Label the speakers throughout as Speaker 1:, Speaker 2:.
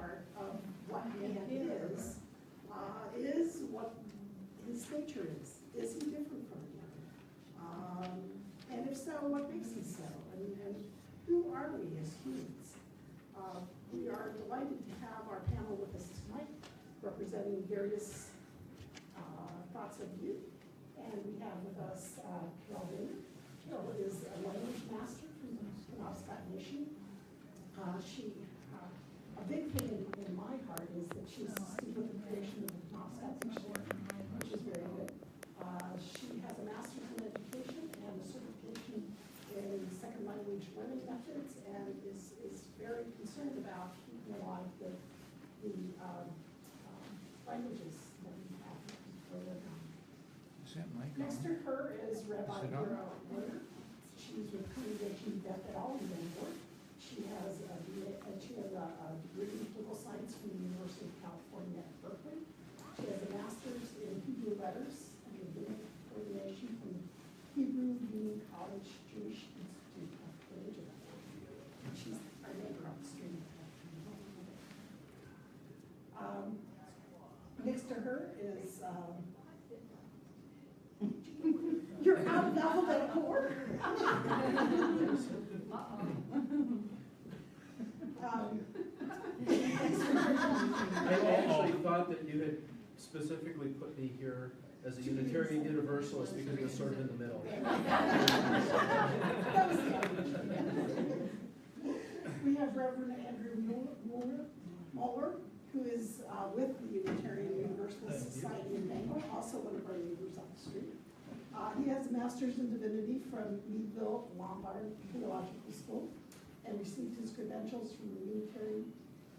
Speaker 1: part of what man is what his nature is. Is he different from man? And if so, what makes him so? And who are we as humans? We are delighted to have our panel with us tonight, representing various thoughts of view. And we have with us Carol Lerner. Carol is a language master from the Penobscot Nation. A big thing in my heart is that she's steeped with the creation of the Penobscot Nation, which is very good. She has a master's in education and a certification in second language learning methods, and is very concerned about keeping alive the languages that we have.
Speaker 2: Is that Michaud?
Speaker 1: Next to her is Rabbi Darah. She's with congregation Beth in Bangor. She has a degree in political science from the University of California at Berkeley. She has a master's in Hebrew letters and rabbinic coordination from Hebrew Union College Jewish Institute of Religion. And she's our neighbor up the street. Next to her is you're out of alphabetical order.
Speaker 3: I actually thought that you had specifically put me here as a Unitarian Universalist because it was sort of in the middle.
Speaker 1: That was the other. We have Reverend Andrew Moeller, who is with the Unitarian Universalist Society in Bangor, also one of our neighbors on the street. He has a master's in divinity from Meadville Lombard Theological School and received his credentials from the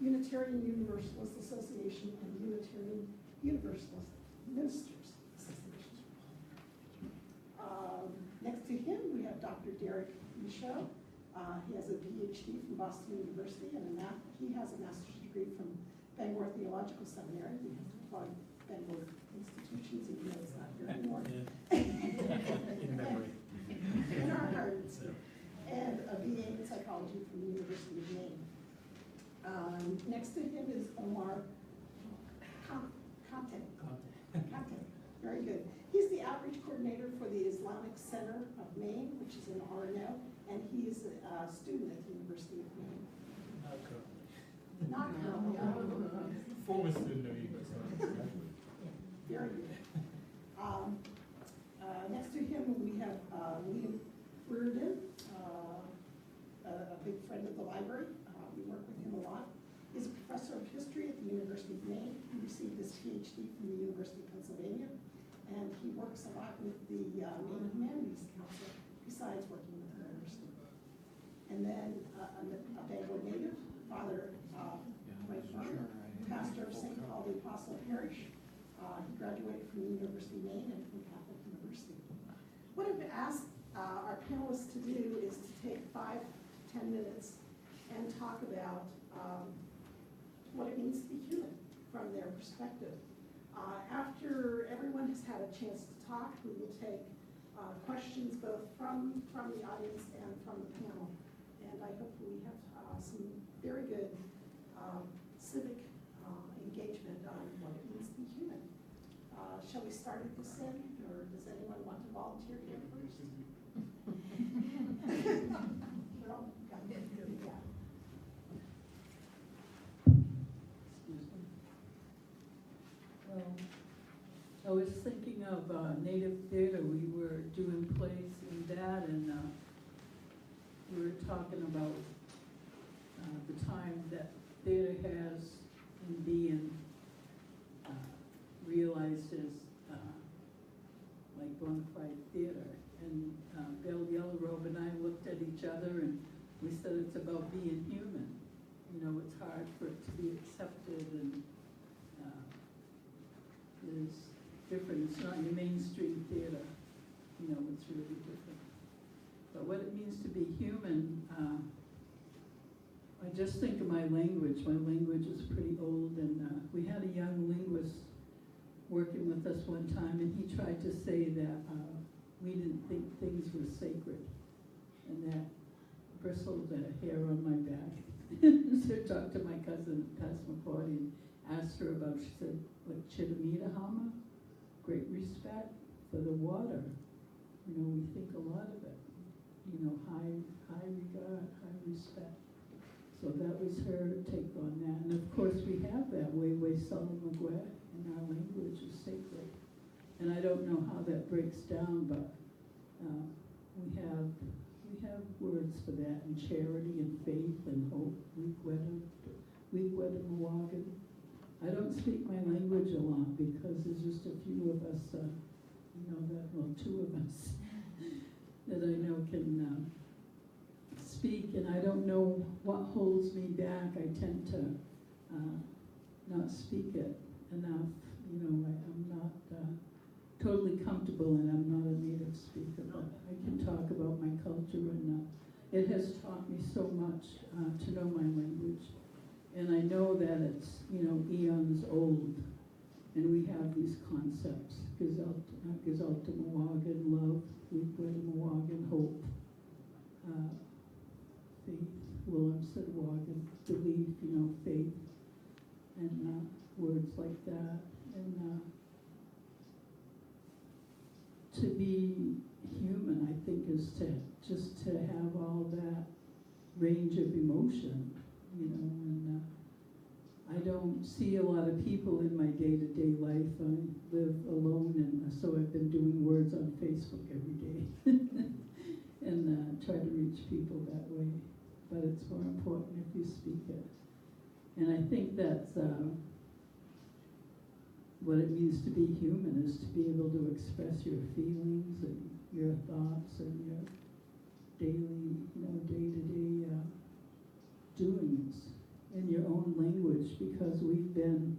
Speaker 1: Unitarian Universalist Association and Unitarian Universalist Ministers Association. Next to him, we have Dr. Michaud. He has a PhD from Boston University, and he has a master's degree from Bangor Theological Seminary. We have to plug Bangor institutions, even though it's not here anymore.
Speaker 2: In memory.
Speaker 1: In our hearts. And a BA in psychology from the University of Maine. Next to him is Omar Conteh. Very good. He's the outreach coordinator for the Islamic Center of Maine, which is in Orono, and he is a student at the University of Maine. Not currently.
Speaker 2: Former student of Universalist.
Speaker 1: Very good. Next to him, we have Riordan, a big friend of the library. We work with him a lot. He's a professor of history at the University of Maine. He received his PhD from the University of Pennsylvania, and he works a lot with the Maine Humanities Council, besides working with the university. And then a Bangor native, Father Michaud, pastor of St. Paul the Apostle Parish. He graduated from the University of Maine and from Catholic University. What I've asked our panelists to do is to take 5 to 10 minutes and talk about what it means to be human from their perspective. After everyone has had a chance to talk, we will take questions both from the audience and from the panel. And I hope we have some very good civic engagement on what it means to be human. Shall we start at this end, or does anyone want to volunteer here first? Well, yeah.
Speaker 4: I was thinking of Native theater. We were doing plays in that, and we were talking about the time that theater has in being realized as like bona fide theater. And Bill Yellowrobe and I looked at each other and we said it's about being human. You know, it's hard for it to be accepted, and it's different. It's not your mainstream theater. You know, it's really different. But what it means to be human, I just think of my language. My language is pretty old, and we had a young linguist working with us one time, and he tried to say that we didn't think things were sacred, and that bristled a hair on my back. So I talked to my cousin, Pastor Michaud, and asked her about, she said, like Chittamita, great respect for the water. You know, we think a lot of it. You know, high regard, high respect. So that was her take on that. And of course we have that way Salamagwe in our language is sacred. And I don't know how that breaks down, but we have words for that, and charity and faith and hope. Weekweda Mawagan. I don't speak my language a lot because there's just a few of us, two of us that I know can speak, and I don't know what holds me back. I tend to not speak it enough. You know, I'm not totally comfortable, and I'm not a native speaker, but I can talk about my culture, and it has taught me so much to know my language. And I know that it's, eons old, and we have these concepts, Gazalta Mawagan, love, Weekweda Mawagan, hope, faith, Willemsad Wagan, belief, faith, and words like that. And to be human, I think, is to have all that range of emotion, and I don't see a lot of people in my day-to-day life. I live alone, and so I've been doing words on Facebook every day and try to reach people that way. But it's more important if you speak it. And I think that's what it means to be human, is to be able to express your feelings and your thoughts and your daily, day-to-day doings in your own language, because we've been,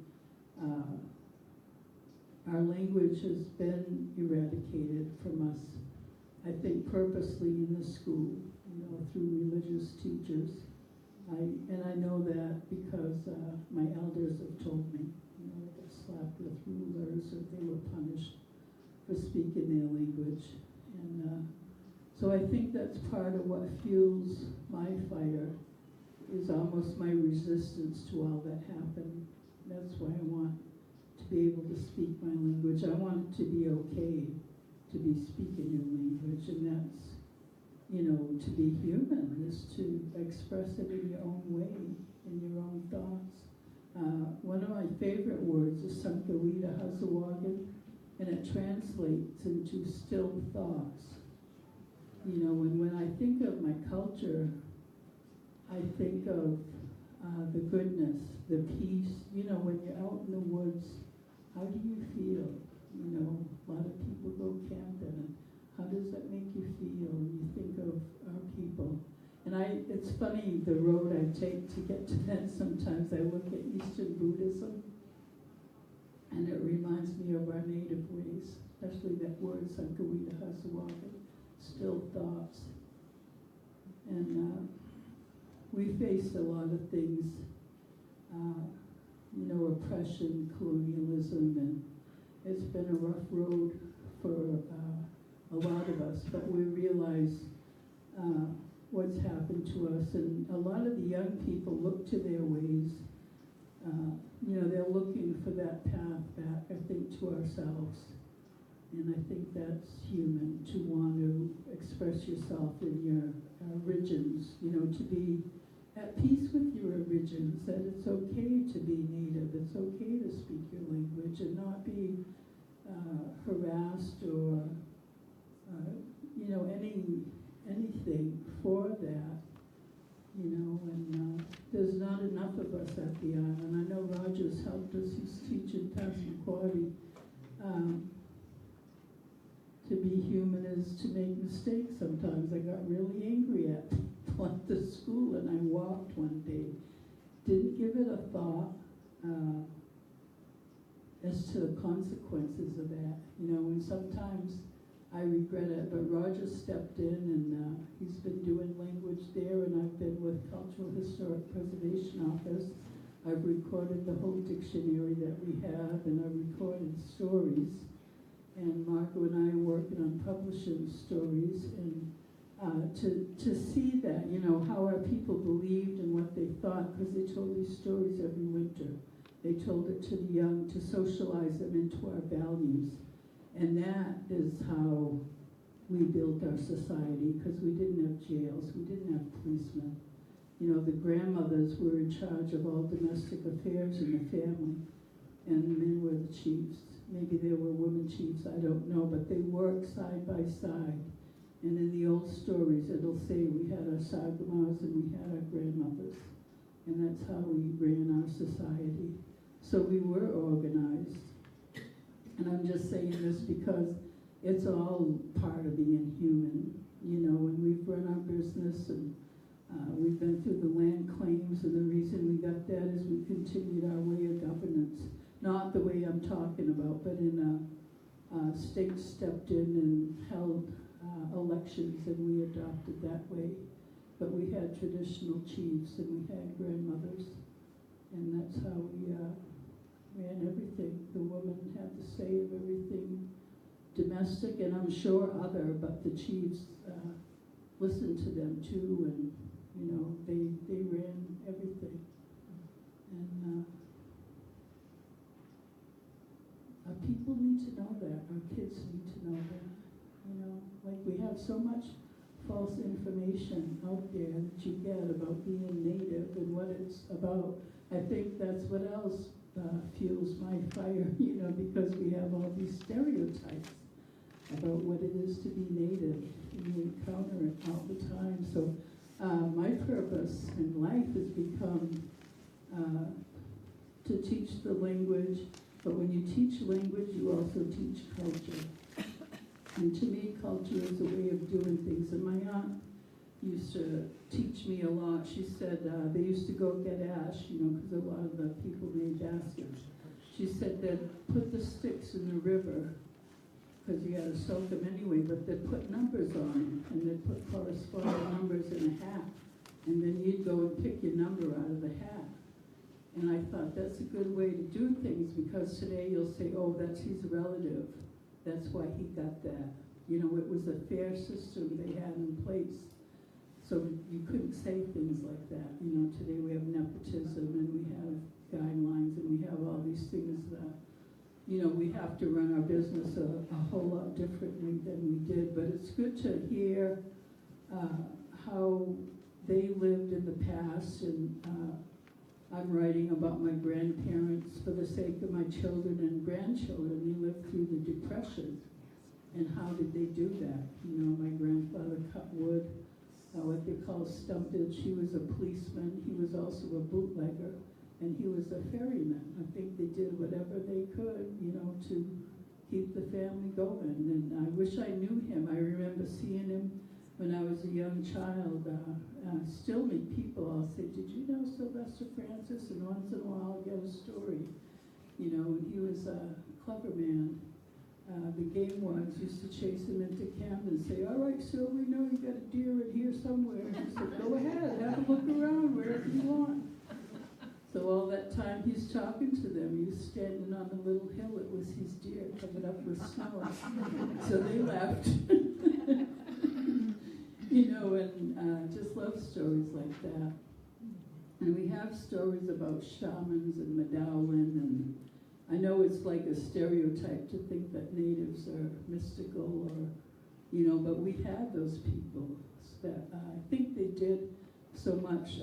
Speaker 4: our language has been eradicated from us, I think purposely in the school, through religious teachers. And I know that because my elders have told me, they got slapped with rulers, or they were punished for speaking their language. And so I think that's part of what fuels my fire, is almost my resistance to all that happened. That's why I want to be able to speak my language. I want it to be okay to be speaking your language, and that's, to be human is to express it in your own way, in your own thoughts. One of my favorite words is Sankawita Hazawagan, and it translates into still thoughts. And when I think of my culture, I think of the goodness, the peace. When you're out in the woods, how do you feel? A lot of people go camping, and how does that make you feel when you think of our people? And it's funny, the road I take to get to that, sometimes I look at Eastern Buddhism, and it reminds me of our native ways, especially that word, Sankawita Hasawaga, still thoughts. And we faced a lot of things, oppression, colonialism, and it's been a rough road for a lot of us, but we realize what's happened to us, and a lot of the young people look to their ways. They're looking for that path back, I think, to ourselves. And I think that's human, to want to express yourself in your origins, to be at peace with your origins, that it's okay to be native, it's okay to speak your language and not be harassed or, anything for that, and there's not enough of us at the island. I know Roger's helped us, he's teaching Passamaquoddy. To be human is to make mistakes sometimes. I got really angry at people at the school, and I walked one day. Didn't give it a thought as to the consequences of that. And sometimes I regret it, but Roger stepped in, and he's been doing language there, and I've been with Cultural Historic Preservation Office. I've recorded the whole dictionary that we have, and I've recorded stories. And Marco and I are working on publishing stories, and to see that, you know, how our people believed and what they thought, because they told these stories every winter. They told it to the young to socialize them into our values. And that is how we built our society, because we didn't have jails, we didn't have policemen. You know, the grandmothers were in charge of all domestic affairs in the family, and the men were the chiefs. Maybe there were women chiefs, I don't know, but they worked side by side. And in the old stories, it'll say we had our sagamars and we had our grandmothers. And that's how we ran our society. So we were organized. And I'm just saying this because it's all part of being human. You know, when we've run our business and we've been through the land claims, and the reason we got that is we continued our way of governance. Not the way I'm talking about, but in states stepped in and held elections, and we adopted that way. But we had traditional chiefs and we had grandmothers, and that's how we ran everything. The woman had the say of everything domestic, and I'm sure other, but the chiefs listened to them too, and you know, they ran everything. And our people need to know that. Our kids need to know that. You know, like we have so much false information out there that you get about being Native and what it's about. I think that's what else fuels my fire, you know, because we have all these stereotypes about what it is to be Native, and we encounter it all the time. So my purpose in life has become to teach the language, but when you teach language, you also teach culture. And to me, culture is a way of doing things. And my aunt used to teach me a lot. She said they used to go get ash, you know, because a lot of the people made baskets. She said they'd put the sticks in the river, because you had to soak them anyway, but they'd put numbers on them, and they'd put corresponding numbers in a hat. And then you'd go and pick your number out of the hat. And I thought that's a good way to do things, because today you'll say, oh, that's his relative. That's why he got that. You know, it was a fair system they had in place. So you couldn't say things like that. You know, today we have nepotism and we have guidelines and we have all these things that, you know, we have to run our business a whole lot differently than we did. But it's good to hear how they lived in the past, and I'm writing about my grandparents for the sake of my children and grandchildren. They lived through the Depression, and how did they do that? You know, my grandfather cut wood, what they call stumpage. He was a policeman. He was also a bootlegger, and he was a ferryman. I think they did whatever they could, you know, to keep the family going. And I wish I knew him. I remember seeing him when I was a young child. Still meet people, I'll say, did you know Sylvester Francis? And once in a while I'll get a story. You know, he was a clever man. The game ones used to chase him into camp and say, all right, Syl, we know you got a deer in here somewhere. He said, go ahead, have a look around wherever you want. So all that time he's talking to them, he was standing on a little hill. It was his deer covered up with snow. So they left. You know, and just love stories like that. And we have stories about shamans and Medowin, and I know it's like a stereotype to think that natives are mystical, or, you know, but we had those people that I think they did so much.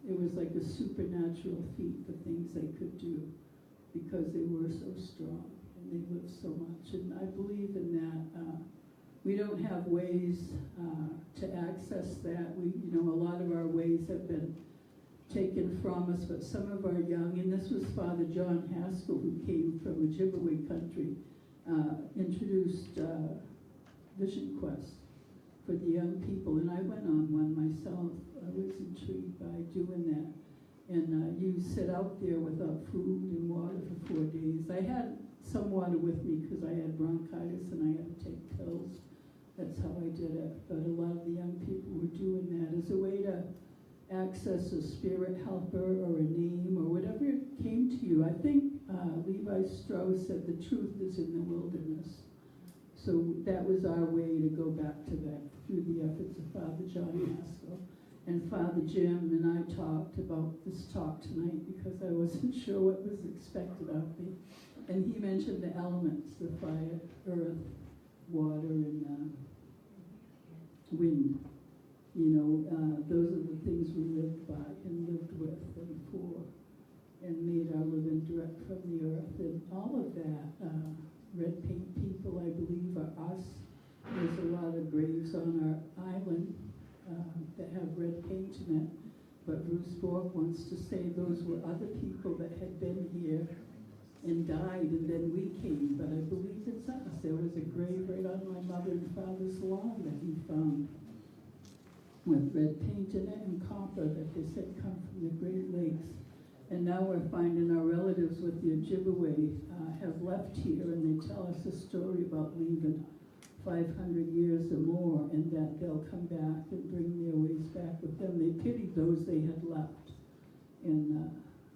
Speaker 4: It was like a supernatural feat, the things they could do, because they were so strong and they lived so much. And I believe in that. We don't have ways to access that. You know, a lot of our ways have been taken from us, but some of our young, and this was Father John Haskell, who came from Ojibwe country, introduced Vision Quest for the young people, and I went on one myself. I was intrigued by doing that. And you sit out there without food and water for 4 days. I had some water with me because I had bronchitis and I had to take pills. That's how I did it. But a lot of the young people were doing that as a way to access a spirit helper or a name or whatever came to you. I think Levi Strauss said the truth is in the wilderness. So that was our way to go back to that through the efforts of Father John Haskell. And Father Jim and I talked about this talk tonight because I wasn't sure what was expected of me. And he mentioned the elements, the fire, earth, water, and wind. You know, those are the things we lived by and lived with and for and made our living direct from the earth. And all of that, red paint people, I believe, are us. There's a lot of graves on our island that have red paint in it. But Bruce Borg wants to say those were other people that had been here and died, and then we came. But I believe it's us. There was a grave right on my mother and father's lawn that he found with red paint in it and copper that they said come from the Great Lakes. And now we're finding our relatives with the Ojibwe have left here, and they tell us a story about leaving 500 years or more, and that they'll come back and bring their ways back with them. They pitied those they had left, and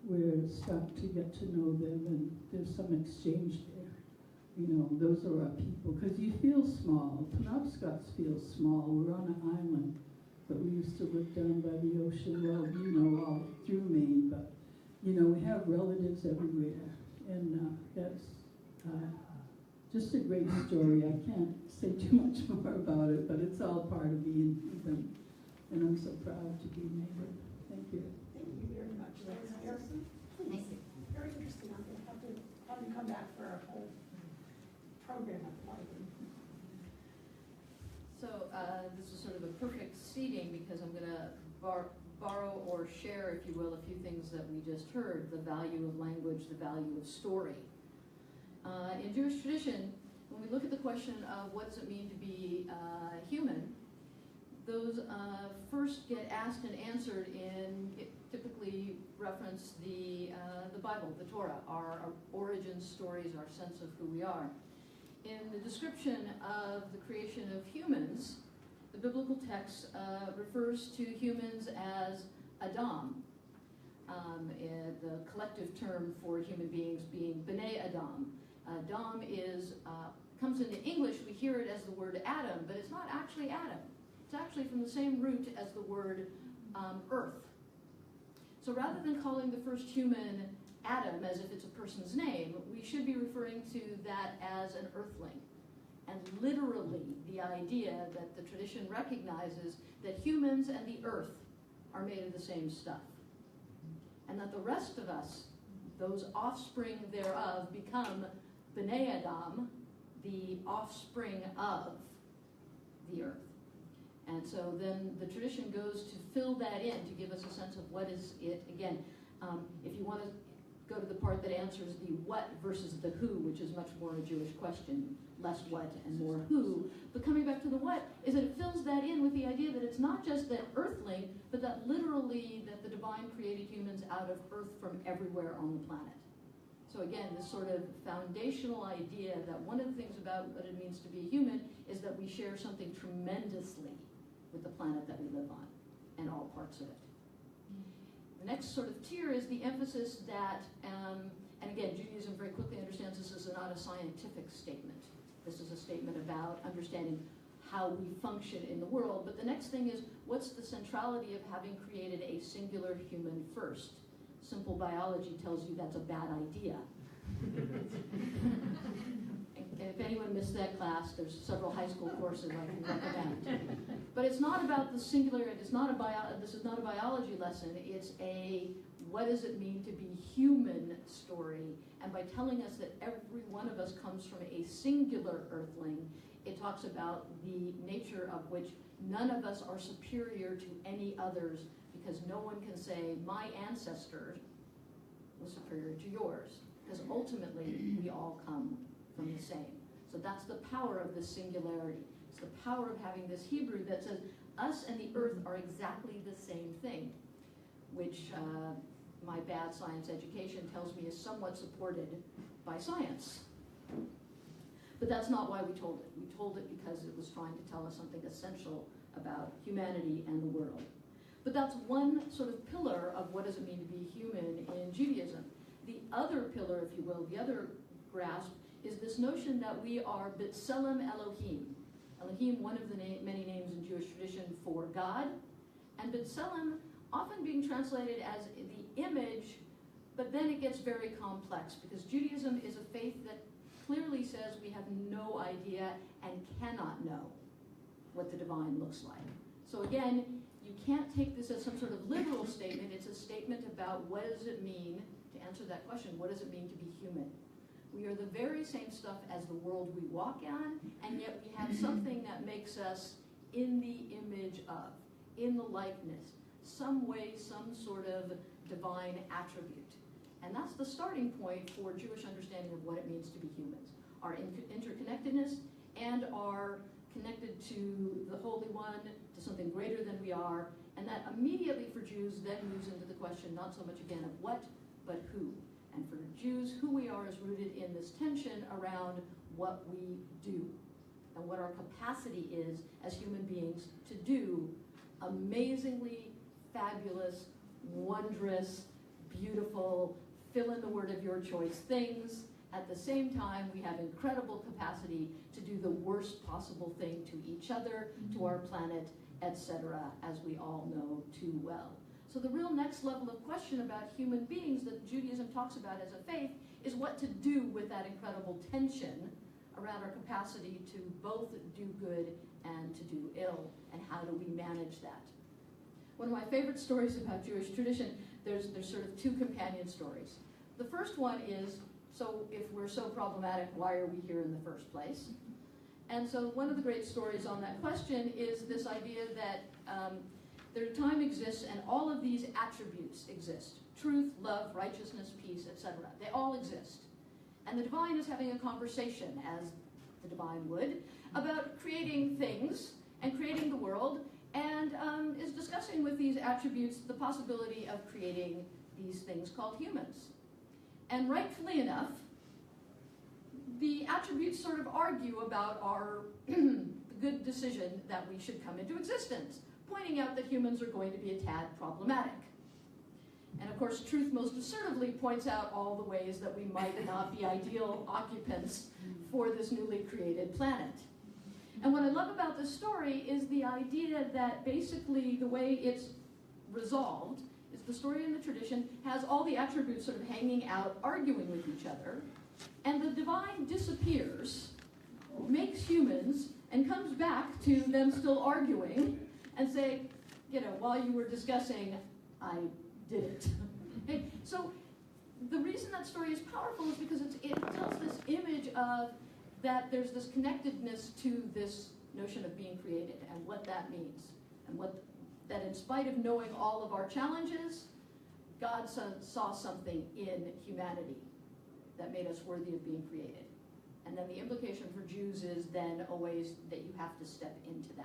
Speaker 4: we're stuck to get to know them, and there's some exchange there. You know, those are our people, because you feel small. Penobscots feel small. We're on an island, but we used to live down by the ocean, well, you know, all through Maine, but, you know, we have relatives everywhere, and that's just a great story. I can't say too much more about it, but it's all part of being human, and I'm so proud to be native. Thank you.
Speaker 1: Thank you very much. Harrison, please. Very interesting. I'm going to have you come back for our whole program at the library.
Speaker 5: So this is sort of a perfect seating because I'm going to borrow or share, if you will, a few things that we just heard: the value of language, the value of story. In Jewish tradition, when we look at the question of what does it mean to be human, those first get asked and answered in typically reference the Bible, the Torah, our origin stories, our sense of who we are. In the description of the creation of humans, the biblical text refers to humans as Adam, the collective term for human beings being B'nai Adam. Adam comes into English, we hear it as the word Adam, but it's not actually Adam. It's actually from the same root as the word earth. So rather than calling the first human Adam as if it's a person's name, we should be referring to that as an earthling. And literally, the idea that the tradition recognizes that humans and the earth are made of the same stuff. And that the rest of us, those offspring thereof, become B'nai Adam, the offspring of the earth. And so then the tradition goes to fill that in to give us a sense of what is it. Again, if you want to go to the part that answers the what versus the who, which is much more a Jewish question, less what and more who. But coming back to the what, is that it fills that in with the idea that it's not just that earthling, but that literally that the divine created humans out of earth from everywhere on the planet. So again, this sort of foundational idea that one of the things about what it means to be human is that we share something tremendously with the planet that we live on and all parts of it. The next sort of tier is the emphasis that, and again, Judaism very quickly understands this is not a scientific statement. This is a statement about understanding how we function in the world. But the next thing is, what's the centrality of having created a singular human first? Simple biology tells you that's a bad idea. If anyone missed that class, there's several high school courses I can recommend. But it's not about the singular, it's not this is not a biology lesson, it's a what does it mean to be human story. And by telling us that every one of us comes from a singular earthling, it talks about the nature of which none of us are superior to any others, because no one can say, my ancestor was superior to yours, because ultimately we all come from the same. So that's the power of this singularity. It's the power of having this Hebrew that says us and the earth are exactly the same thing, which my bad science education tells me is somewhat supported by science. But that's not why we told it. We told it because it was trying to tell us something essential about humanity and the world. But that's one sort of pillar of what does it mean to be human in Judaism. The other pillar, if you will, the other grasp is this notion that we are B'Tselem Elohim. Elohim, one of the many names in Jewish tradition for God, and B'Tselem often being translated as the image, but then it gets very complex because Judaism is a faith that clearly says we have no idea and cannot know what the divine looks like. So again, you can't take this as some sort of literal statement. It's a statement about what does it mean, to answer that question, what does it mean to be human? We are the very same stuff as the world we walk on, and yet we have something that makes us in the image of, in the likeness, some way, some sort of divine attribute. And that's the starting point for Jewish understanding of what it means to be humans. Our interconnectedness and our connected to the Holy One, to something greater than we are, and that immediately for Jews then moves into the question not so much again of what, but who. And for Jews, who we are is rooted in this tension around what we do and what our capacity is as human beings to do amazingly fabulous, wondrous, beautiful, fill in the word of your choice things. At the same time, we have incredible capacity to do the worst possible thing to each other, to our planet, etc., as we all know too well. So the real next level of question about human beings that Judaism talks about as a faith is what to do with that incredible tension around our capacity to both do good and to do ill, and how do we manage that? One of my favorite stories about Jewish tradition, there's sort of two companion stories. The first one is, so if we're so problematic, why are we here in the first place? And so one of the great stories on that question is this idea that time exists and all of these attributes exist. Truth, love, righteousness, peace, etc. They all exist. And the divine is having a conversation, as the divine would, about creating things and creating the world, and is discussing with these attributes the possibility of creating these things called humans. And rightfully enough, the attributes sort of argue about our good decision that we should come into existence, pointing out that humans are going to be a tad problematic. And of course, truth most assertively points out all the ways that we might not be ideal occupants for this newly created planet. And what I love about this story is the idea that basically the way it's resolved is the story in the tradition has all the attributes sort of hanging out, arguing with each other, and the divine disappears, makes humans, and comes back to them still arguing, and say, you know, while you were discussing, I did it. Okay? So the reason that story is powerful is because it tells this image of that there's this connectedness to this notion of being created and what that means, and what that in spite of knowing all of our challenges, God saw something in humanity that made us worthy of being created. And then the implication for Jews is then always that you have to step into that.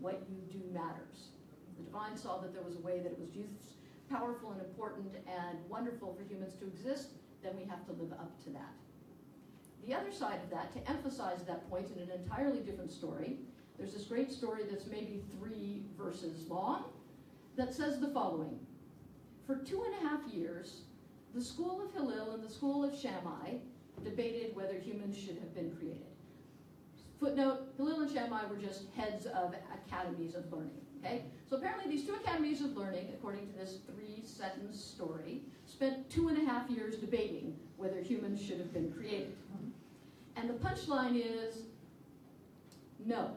Speaker 5: What you do matters. The divine saw that there was a way that it was powerful and important and wonderful for humans to exist, then we have to live up to that. The other side of that, to emphasize that point in an entirely different story, there's this great story that's maybe 3 verses long that says the following. For 2.5 years, the school of Hillel and the school of Shammai debated whether humans should have been created. Footnote, Hillel and Shammai were just heads of academies of learning, okay? So apparently these 2 academies of learning, according to this 3-sentence story, spent 2.5 years debating whether humans should have been created. And the punchline is, no.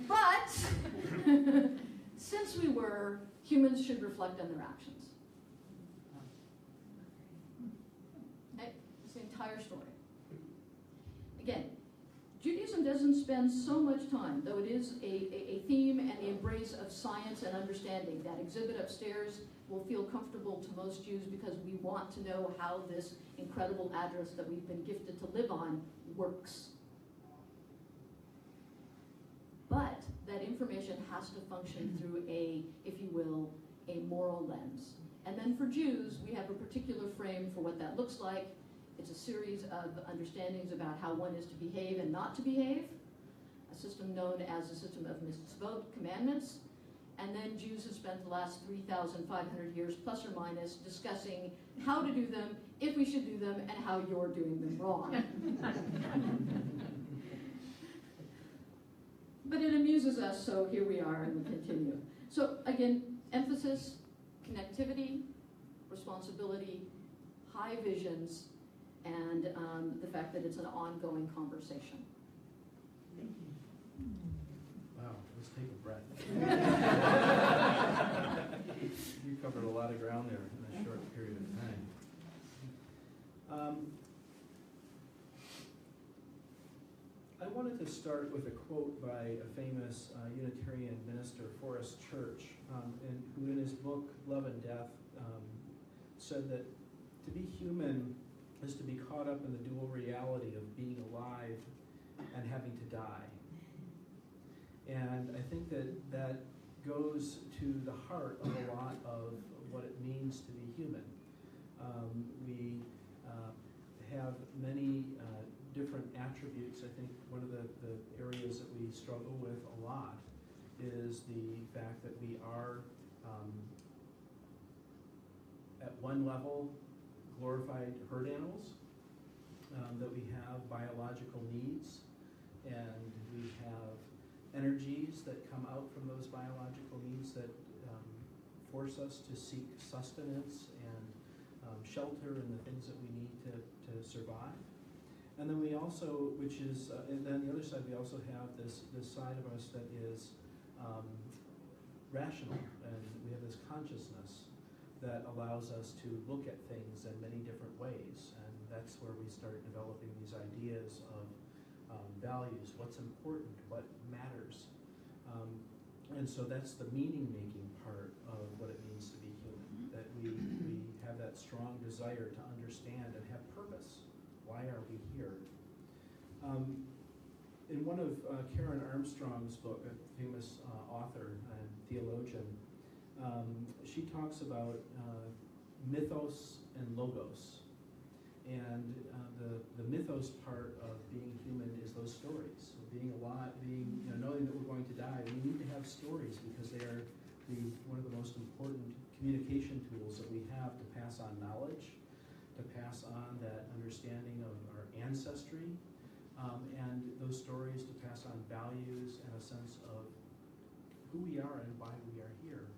Speaker 5: But, since we were, humans should reflect on their actions. Okay? It's the entire story. Again, Judaism doesn't spend so much time, though it is a theme and the embrace of science and understanding. That exhibit upstairs will feel comfortable to most Jews because we want to know how this incredible address that we've been gifted to live on works. But that information has to function through a, if you will, a moral lens. And then for Jews, we have a particular frame for what that looks like. It's a series of understandings about how one is to behave and not to behave, a system known as a system of mitzvot, commandments. and then Jews have spent the last 3,500 years, plus or minus, discussing how to do them, if we should do them, and how you're doing them wrong. But it amuses us, so here we are, and we continue. So again, emphasis, connectivity, responsibility, high visions, and the fact that it's an ongoing conversation.
Speaker 1: Thank you.
Speaker 3: Wow, let's take a breath. You covered a lot of ground there in a short period of time. I wanted to start with a quote by a famous Unitarian minister, Forrest Church, who in his book, Love and Death, said that to be human is to be caught up in the dual reality of being alive and having to die. And I think that goes to the heart of a lot of what it means to be human. We have many different attributes. I think one of the areas that we struggle with a lot is the fact that we are, at one level, glorified herd animals, that we have biological needs, and we have energies that come out from those biological needs that force us to seek sustenance and shelter and the things that we need to survive. And then we also, and then the other side, we also have this side of us that is rational, and we have this consciousness that allows us to look at things in many different ways, and that's where we start developing these ideas of values, what's important, what matters. And so that's the meaning-making part of what it means to be human, that we have that strong desire to understand and have purpose. Why are we here? In one of Karen Armstrong's book, a famous author and theologian, she talks about mythos and logos. And the mythos part of being human is those stories. So being alive, knowing that we're going to die, we need to have stories because they are one of the most important communication tools that we have to pass on knowledge, to pass on that understanding of our ancestry, and those stories to pass on values and a sense of who we are and why we are here.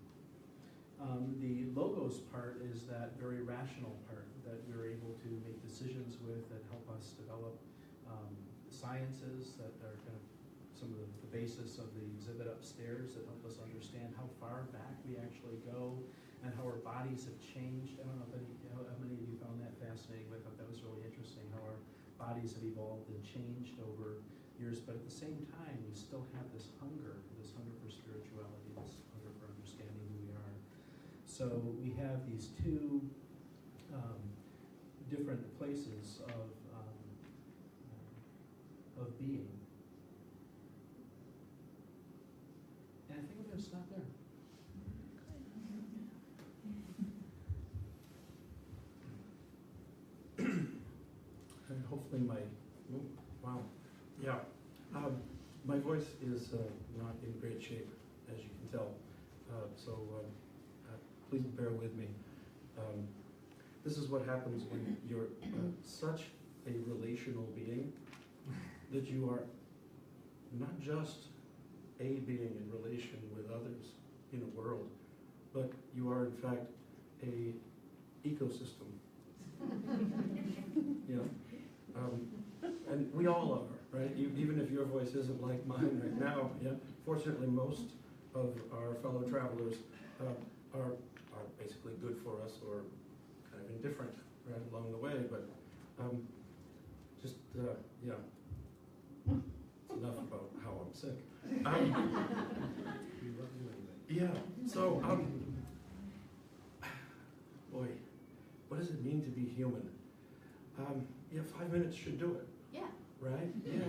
Speaker 3: The logos part is that very rational part that we're able to make decisions with that help us develop sciences that are kind of some of the basis of the exhibit upstairs that help us understand how far back we actually go and how our bodies have changed. I don't know how many of you found that fascinating, but I thought that was really interesting, how our bodies have evolved and changed over years, but at the same time, we still have this hunger for spirituality, this hunger for understanding who we are. So we have these two different places of being. And I think I'm going to stop there.
Speaker 6: And hopefully my voice is not in great shape, as you can tell, so please bear with me. This is what happens when you're such a relational being that you are not just a being in relation with others in a world, but you are in fact a ecosystem. And we all are, right? Even if your voice isn't like mine right now, yeah. Fortunately, most of our fellow travelers are basically good for us or kind of indifferent right along the way. But enough about how I'm sick.
Speaker 3: We love you anyway.
Speaker 6: Yeah. So, boy, what does it mean to be human? 5 minutes should do it.
Speaker 5: Yeah.
Speaker 6: Right? Yeah.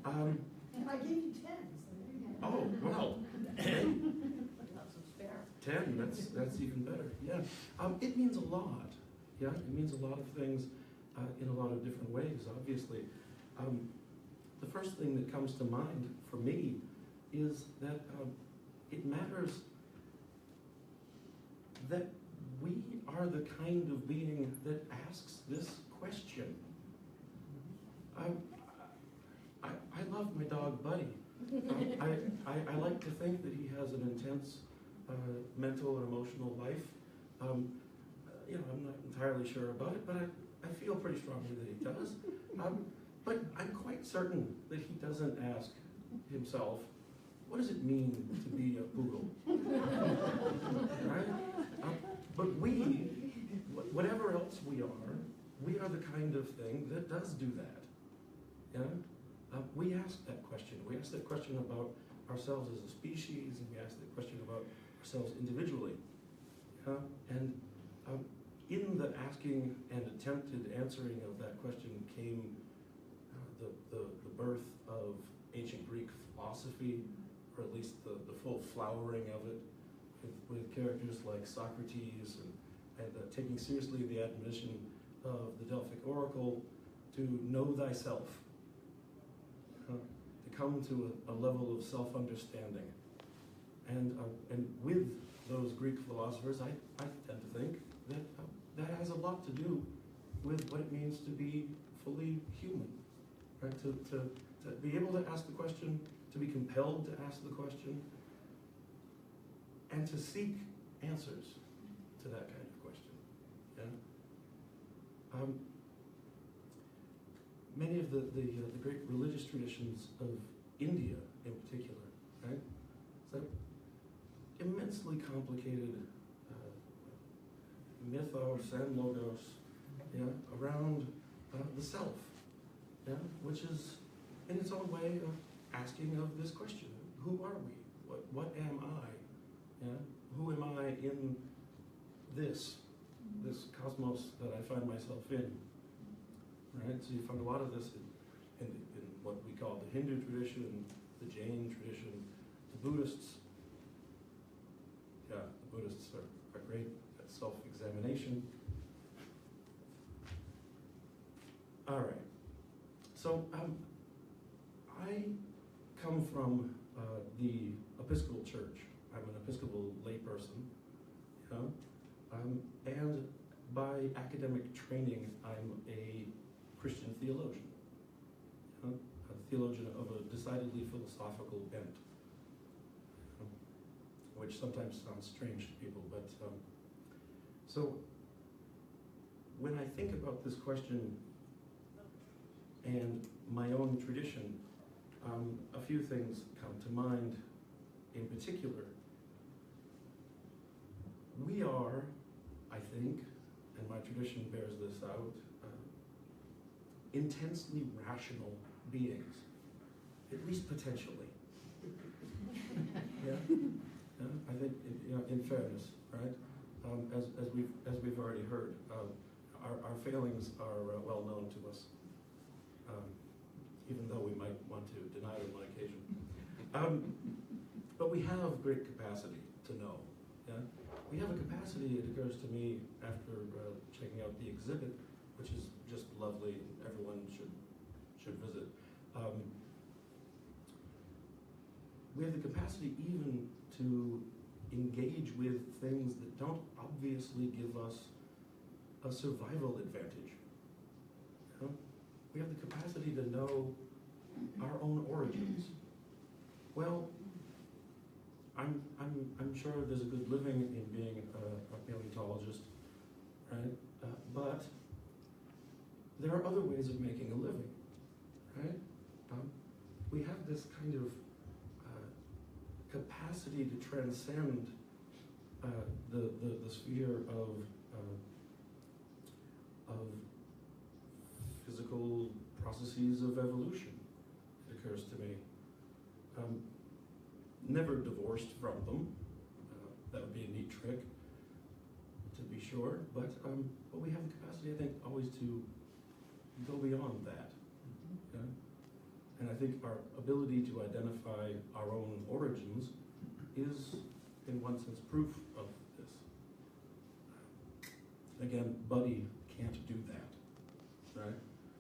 Speaker 1: And I gave you 10, so there you go.
Speaker 6: Oh, well.
Speaker 5: Got some spare.
Speaker 6: 10, that's even better. Yeah. It means a lot. Yeah, it means a lot of things in a lot of different ways, obviously. The first thing that comes to mind for me is that it matters that we are the kind of being that asks this question. I love my dog Buddy. I like to think that he has an intense mental and emotional life. You know, I'm not entirely sure about it, but I feel pretty strongly that he does. But I'm quite certain that he doesn't ask himself, what does it mean to be a poodle? Right? But we, whatever else we are the kind of thing that does do that. Yeah? We ask that question. We ask that question about ourselves as a species, and we ask that question about ourselves individually. And in the asking and attempted answering of that question came the birth of ancient Greek philosophy, or at least the full flowering of it, with characters like Socrates and taking seriously the admonition of the Delphic oracle to know thyself, to come to a level of self-understanding. And with those Greek philosophers, I tend to think that that has a lot to do with what it means to be fully human, right? To be able to ask the question, to be compelled to ask the question, and to seek answers to that kind of question. Yeah? Many of the great religious traditions of India, in particular, right? So immensely complicated mythos and logos, yeah, around the self, yeah, which is in its own way asking of this question: who are we? What am I? Yeah, who am I in this cosmos that I find myself in? Right. So you find a lot of this in what we call the Hindu tradition, the Jain tradition, the Buddhists. Yeah, the Buddhists are great at self-examination. All right. So I come from the Episcopal Church. I'm an Episcopal layperson, you know? And by academic training, I'm a Christian theologian, you know? A theologian of a decidedly philosophical bent, which sometimes sounds strange to people, but so when I think about this question and my own tradition, a few things come to mind. In particular, we are, I think, and my tradition bears this out, intensely rational beings, at least potentially. Yeah? Yeah? I think, in fairness, right? As we've already heard, our failings are well known to us, even though we might want to deny them on occasion. But we have great capacity to know. Yeah? We have a capacity, it occurs to me after checking out the exhibit, which is just lovely, everyone should visit. We have the capacity even to engage with things that don't obviously give us a survival advantage. You know? We have the capacity to know our own origins. Well, I'm sure there's a good living in being a paleontologist, right? But there are other ways of making a living, right? We have this kind of capacity to transcend the sphere of physical processes of evolution, it occurs to me. Never divorced from them. That would be a neat trick, to be sure. But we have the capacity, I think, always to go beyond that. Okay? And I think our ability to identify our own origins is, in one sense, proof of this. Again, Buddy can't do that, right?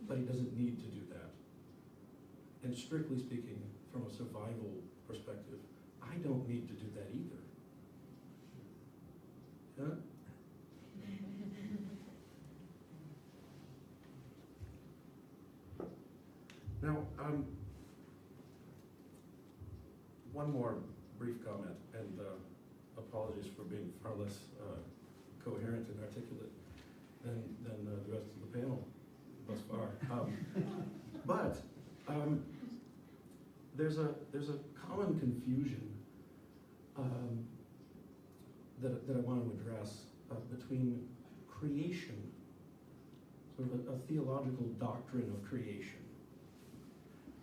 Speaker 6: Buddy doesn't need to do that. And strictly speaking, from a survival perspective, I don't need to do that either. Yeah? Now, one more brief comment, and apologies for being far less coherent and articulate than the rest of the panel thus far. But there's a common confusion that I want to address between creation, sort of a theological doctrine of creation,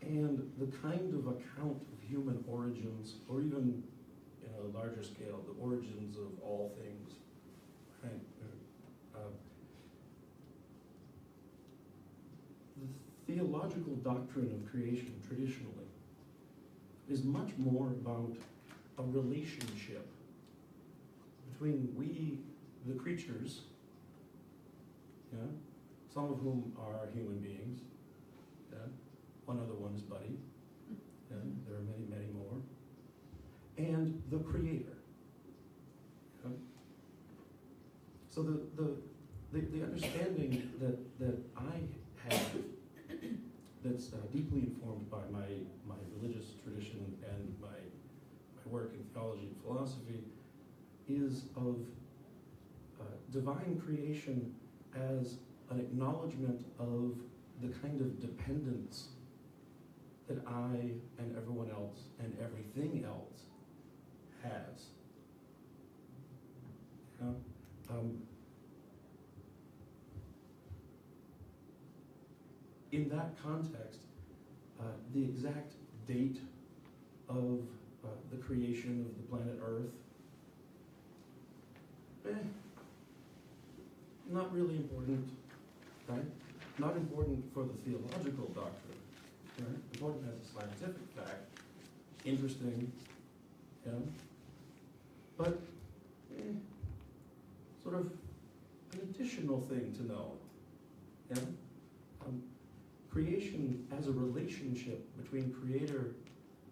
Speaker 6: and the kind of account of human origins, or even in a larger scale, the origins of all things. Right? The theological doctrine of creation traditionally is much more about a relationship between we, the creatures, yeah, some of whom are human beings, yeah, one other one is Buddy, and there are many, many more, and the Creator. Yeah? So the understanding that I have, that's deeply informed by my religious tradition and my work in theology and philosophy, is of divine creation as an acknowledgement of the kind of dependence that I and everyone else and everything else has. You know? In that context, the exact date of the creation of the planet Earth, not really important, right? Not important for the theological doctrine, right? Important as a scientific fact, interesting, yeah? But sort of an additional thing to know, yeah? Creation as a relationship between creator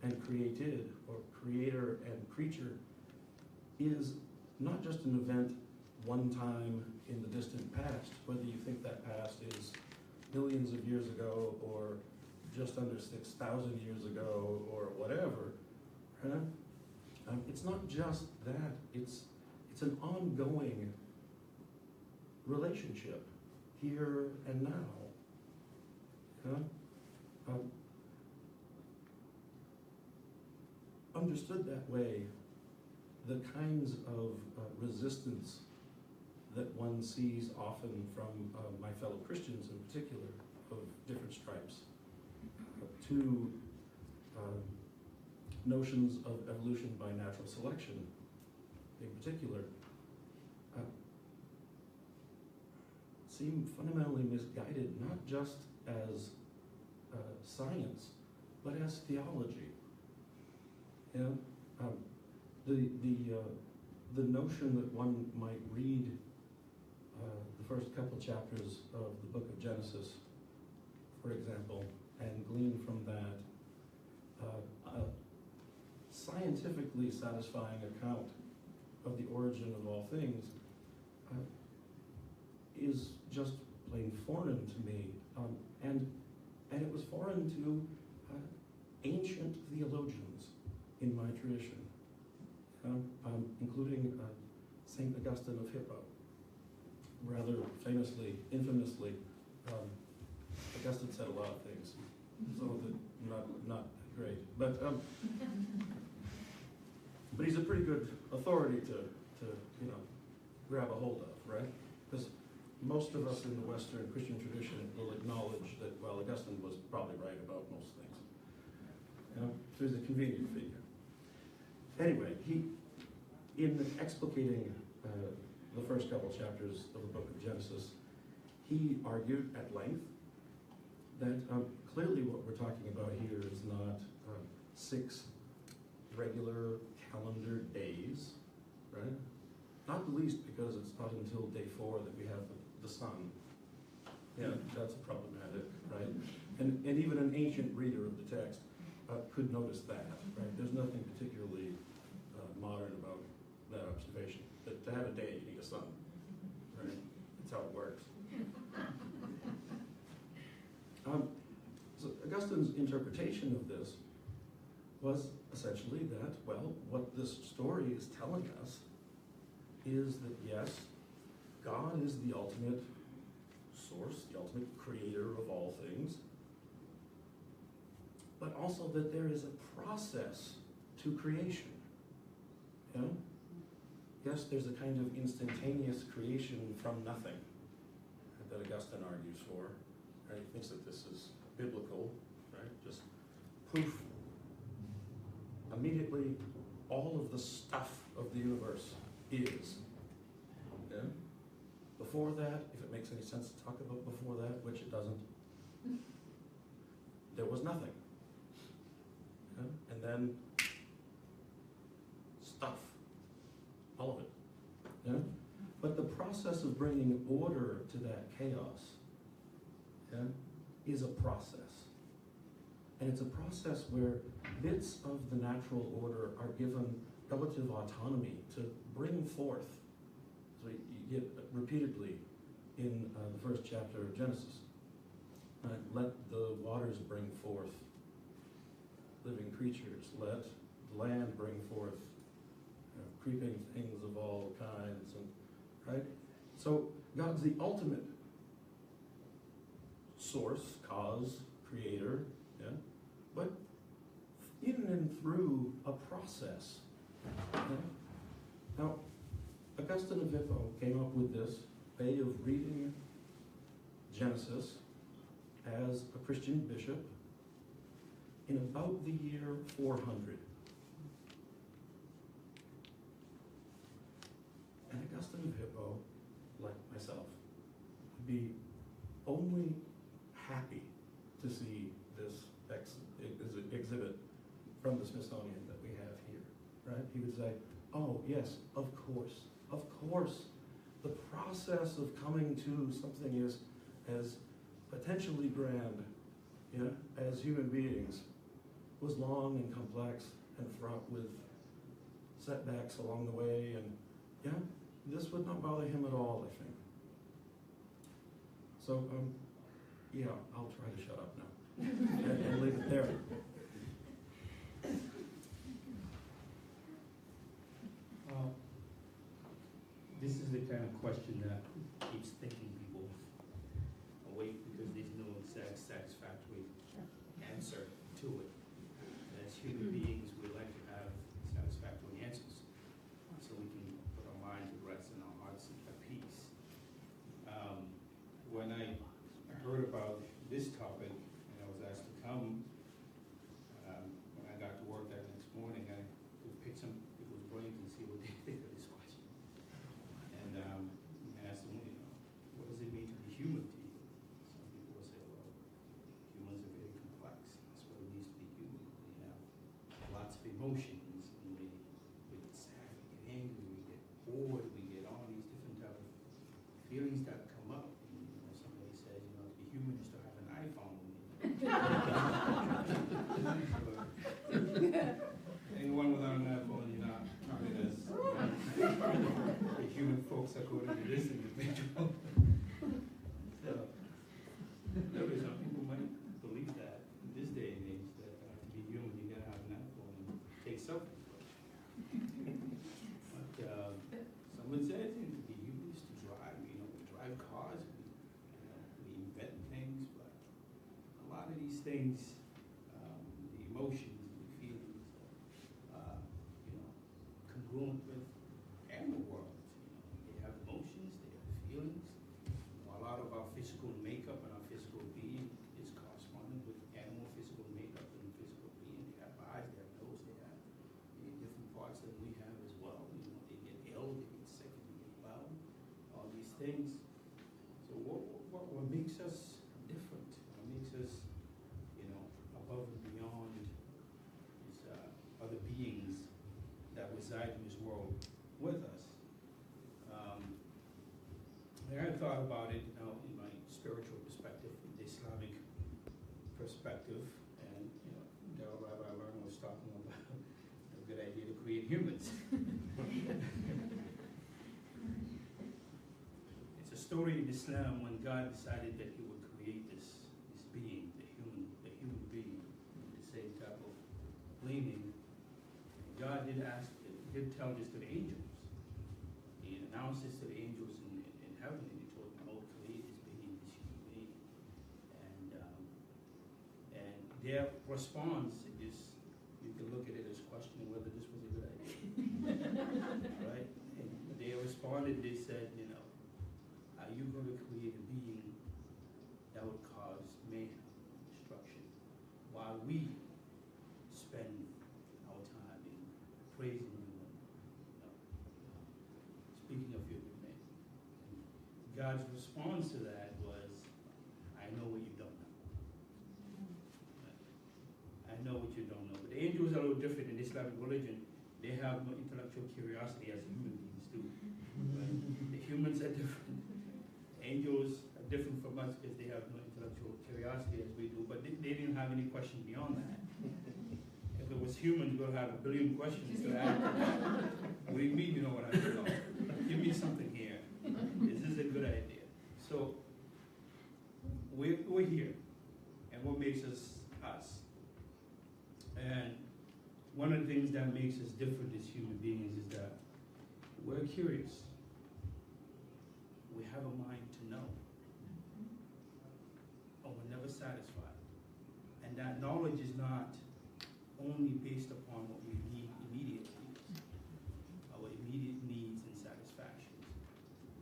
Speaker 6: and created, or creator and creature, is not just an event one time in the distant past, whether you think that past is millions of years ago or just under 6,000 years ago or whatever. Right? It's not just that, it's an ongoing relationship here and now. Understood that way, the kinds of resistance that one sees often from my fellow Christians in particular, of different stripes, to notions of evolution by natural selection in particular, seem fundamentally misguided, not just as science, but as theology. You know, the notion that one might read the first couple chapters of the book of Genesis, for example, and glean from that a scientifically satisfying account of the origin of all things is just plain foreign to me, and it was foreign to ancient theologians in my tradition, including St. Augustine of Hippo. Rather famously, infamously, Augustine said a lot of things, some of it not great, but he's a pretty good authority to grab a hold of, right? Because most of us in the Western Christian tradition will acknowledge that, well, Augustine was probably right about most things. So he's a convenient figure. Anyway, in explicating the first couple chapters of the book of Genesis, he argued at length that clearly what we're talking about here is not 6 regular calendar days, right? Not the least because it's not until day 4 that we have the sun. Yeah, that's problematic, right? And even an ancient reader of the text could notice that, right? There's nothing particularly modern about that observation. That to have a day, you need a sun, right? That's how it works. So Augustine's interpretation of this was essentially that, well, what this story is telling us is that yes, God is the ultimate source, the ultimate creator of all things, but also that there is a process to creation. You know? Yes, there's a kind of instantaneous creation from nothing that Augustine argues for. Right? He thinks that this is biblical, right? Just poof. Immediately, all of the stuff of the universe is. Yeah? Before that, if it makes any sense to talk about before that, which it doesn't, there was nothing. Yeah? And then stuff, all of it. Yeah? But the process of bringing order to that chaos, yeah, is a process. And it's a process where bits of the natural order are given relative autonomy to bring forth. So you get repeatedly in the first chapter of Genesis. Let the waters bring forth living creatures. Let the land bring forth creeping things of all kinds. And, right? So God's the ultimate source, cause, creator, yeah? But in and through a process. Yeah? Now, Augustine of Hippo came up with this way of reading Genesis as a Christian bishop in about the year 400. And Augustine of Hippo, like myself, would be only happy to see this exhibit from the Smithsonian that we have here, right? He would say, oh yes, of course, the process of coming to something as potentially grand, yeah, as human beings was long and complex and fraught with setbacks along the way, and yeah, this would not bother him at all, I think. So, yeah, I'll try to shut up now and leave it there.
Speaker 2: This is the kind of question that keeps thinking people awake because there's no exact satisfactory answer to it. And as human beings, we like to have satisfactory answers so we can put our minds at rest and our hearts at peace. When I heard about this topic and I was asked to come, when I got to work that next morning, I could pick some people's brains and see what they think of this question. And asked them, what does it mean to be human to you? Some people will say, well, humans are very complex. That's what it means to be human. We have lots of emotions, and we get sad, we get angry, we get bored, we get all these different type of feelings that come up. And, somebody says, to be human is to have an iPhone. Anyone without an iPhone, you're not counted as the human folks according to this individual. So, some people might believe that in this day and age that to be human, you gotta have an iPhone and take selfies. But someone says to be human is to drive. We drive cars. We invent things, but a lot of these things, the emotions, the feelings, congruent with animal world. They have emotions, they have feelings. A lot of our physical makeup and our physical being is corresponding with animal physical makeup and physical being. They have eyes, they have nose, they have different parts that we have as well. They get ill, they get sick, they get well, all these things. So what makes us different? What makes us, above and beyond is other beings that reside in this world with us. And I thought about it, in my spiritual perspective, the Islamic perspective, and Rabbi Lerner was talking about a good idea to create humans. story in Islam when God decided that He would create this being, the human being, with the same type of leaning. God did tell this to the angels. He announced this to the angels in heaven, and He told them, "I will create this being, this human being." And their response is, you can look at it as questioning whether this was a good idea, right? And they responded. They said, "Are you going to create a being that would cause mayhem, destruction, while we spend our time in praising you and speaking of your good name?" And God's response to that was, "I know what you don't know. I know what you don't know." But the angels are a little different in Islamic religion. They have no intellectual curiosity as human beings do. Right? The humans are different. Angels are different from us because they have no intellectual curiosity as we do, but they didn't have any questions beyond that. If it was humans, we'll have a billion questions to ask. What do you mean you know what I know? Give me something here. Is this a good idea? So, we're here, and what makes us us? And one of the things that makes us different as human beings is that we're curious. We have a mind to know. And we're never satisfied. And that knowledge is not only based upon what we need immediately, our immediate needs and satisfactions,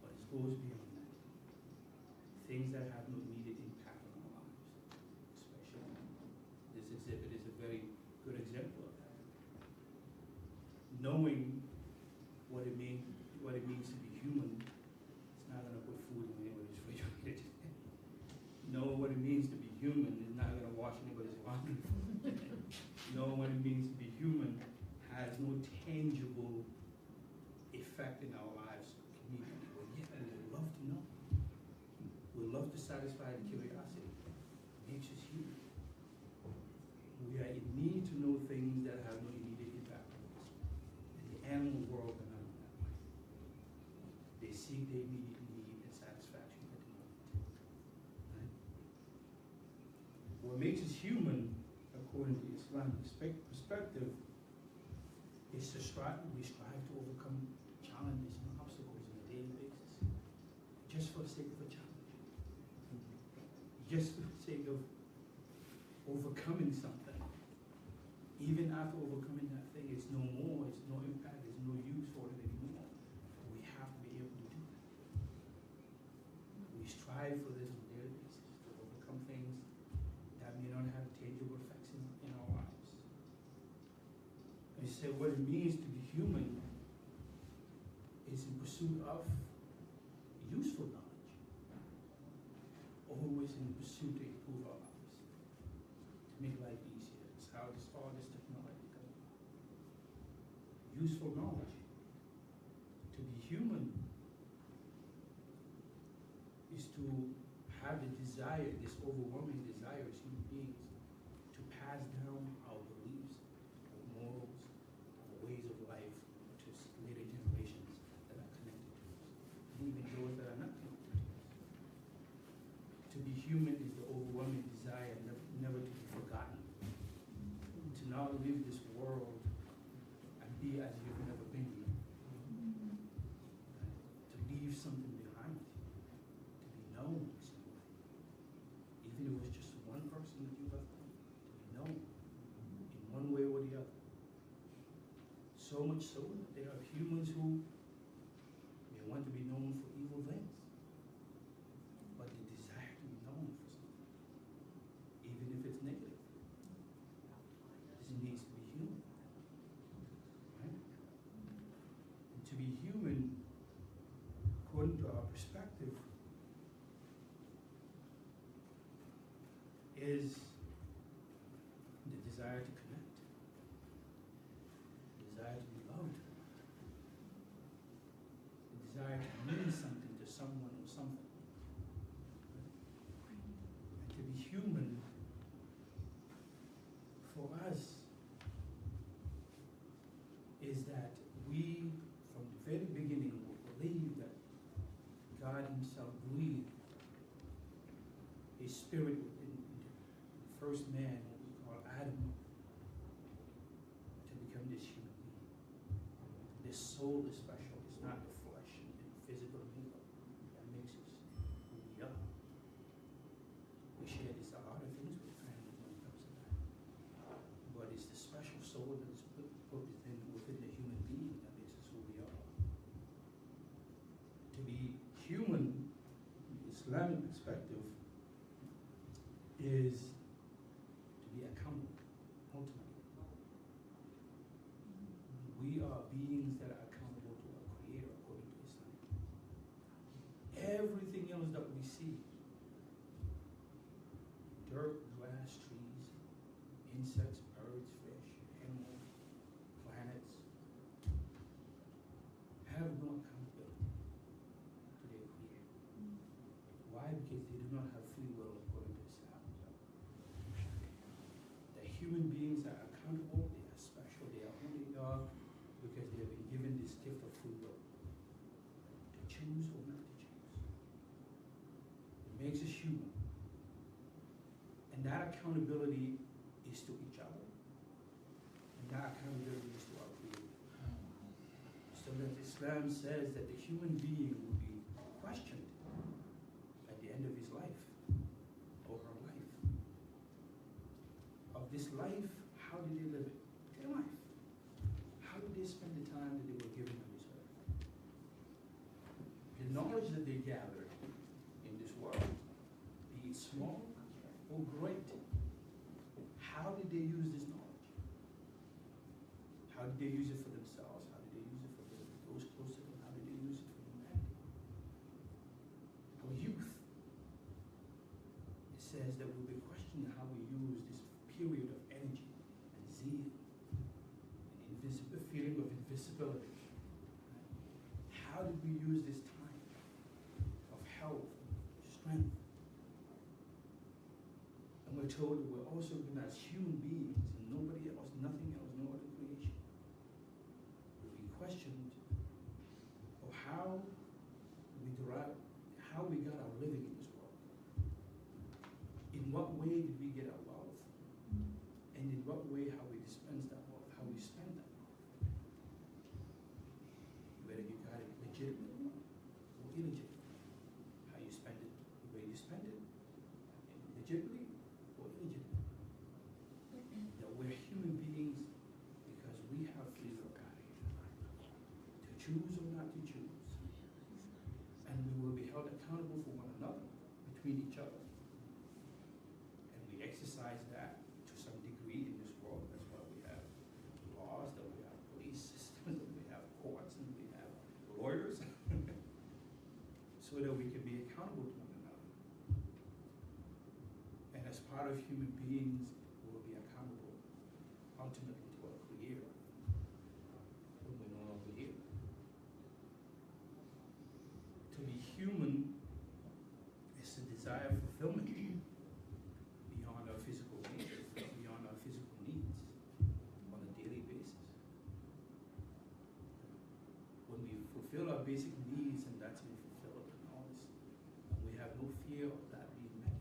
Speaker 2: but it goes beyond that. Things that have no immediate impact on our lives, especially. This exhibit is a very good example of that. Knowing what it means to be human, it's not going to put food in anybody's refrigerator. Knowing what it means to be human is not going to wash anybody's laundry. Knowing what it means to be human has no tangible effect in our lives immediately. But yet, we would love to know. We love to satisfy the curiosity. It makes us human. We are in need to know things that have no immediate impact on us. And the animal world are not that way. They seek their immediate need and satisfaction at the moment. Right? What makes us human, according to Islamic perspective, is we strive to overcome challenges and obstacles on a daily basis, just for the sake of a challenge, just for the sake of overcoming something. Even after overcoming that thing, it's no more, it's no impact, there's no use for it anymore. We have to be able to do that. We strive for this on a daily basis, to overcome things that may not have tangible effects in our lives. We say what it means to be human is in pursuit of useful knowledge, always in pursuit to improve our lives, to make life easier. It's how all this technology comes. Useful knowledge. To be human is to have the desire, this overwhelming desire as human beings, to pass down our beliefs, our morals, our ways of life to later generations that are connected to us, and even those that are not connected to us. To be human is the overwhelming desire never to be forgotten. To not leave this world and be as you've never been here. To leave something behind, to be known in some way. Even if it was just one person that you left behind, to be known in one way or the other. So much so that there are humans who may want to be known for evil things, but the desire to be known for something, even if it's negative. This means to be human. Right? And to be human, according to our perspective, is the desire to connect, the desire to be loved, the desire to mean something to someone or something. And to be human, for us, is that we, from the very beginning, will believe that God God himself breathed his spirit within the first man, who we call Adam, to become this human being. This soul is special. It's not the flesh and physical makeup that makes us who we are. We share these other things with family when it comes to that. But it's the special soul that is put within the human being that makes us who we are. To be human, from the Islamic perspective, is to be accountable, ultimately. We are beings that are accountable to our Creator, according to Islam. Everything else that we see, dirt, grass, trees, insects, birds, fish, animals, planets, have no accountability to their Creator. Why? Because they do not have free will according to Islam. The human beings are accountable, they are special, they are who they are because they have been given this gift of free will to choose or not to choose. It makes us human. And that accountability is to each other. And that accountability is to our Creator. So that Islam says that the human being will be questioned at the end of his life, or her life. Of this life, how did they live it? Their life. How did they spend the time that they were given on this earth? The knowledge that they gathered in this world, be it small or great, how did they use this knowledge? How did they use it for themselves? How did they use it for those close to them? How did they use it for humanity? Our youth, it says that we'll be questioning how we use this period of energy and zeal and a feeling of invisibility. How did we use this time of health, strength? And we're told that we're also given as human beings and nobody else, nothing else, no other creation. We'll be questioned of how we derive, how we got our living in this world. In what way did we get our wealth? And in what way how we dispense that wealth, how we spend that wealth. Whether you got it legitimately or illegitimate. How you spend it, the way you spend it, legitimately or illegitimately. That we're human beings because we have free will to choose or not to choose. And we will be held accountable for one another, between each other. And we exercise that to some degree in this world. That's why we have laws, that we have police systems, that we have courts, and we have lawyers, so that we can be accountable to one another. And as part of human beings, we will be accountable ultimately to our Creator when we're no longer here. To be human is to desire fulfillment beyond our physical nature, beyond our physical needs on a daily basis. When we fulfill our basic needs and that's been fulfilled and all this, and we have no fear of that being met,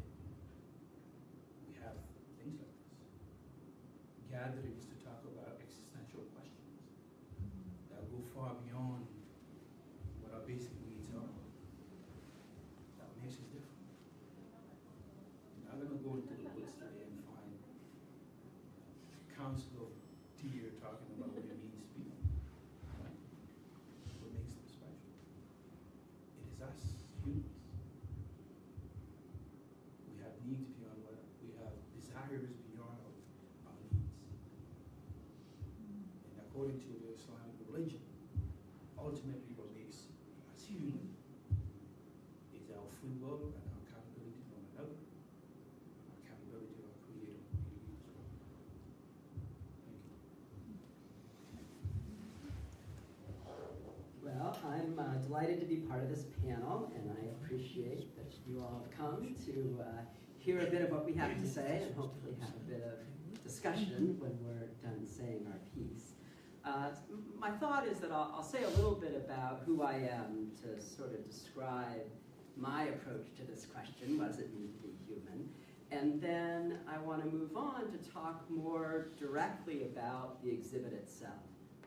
Speaker 2: we have things like this. Gatherings to talk about existential questions that go far beyond what our basic needs are. That makes us different. You're not going to go into the woods today and find a council of deer talking about what it means to be human. Right? What makes them special? It is us, humans. We have needs beyond what we have desires beyond our needs. And according to the Islamic religion, ultimately what makes us human is our free will and our accountability to one another, our accountability to our Creator as well. Thank you.
Speaker 7: Well, I'm delighted to be part of this panel, and I appreciate that you all have come to hear a bit of what we have to say and hopefully have a bit of discussion when we're done saying our piece. My thought is that I'll say a little bit about who I am to sort of describe my approach to this question, what does it mean to be human? And then I want to move on to talk more directly about the exhibit itself.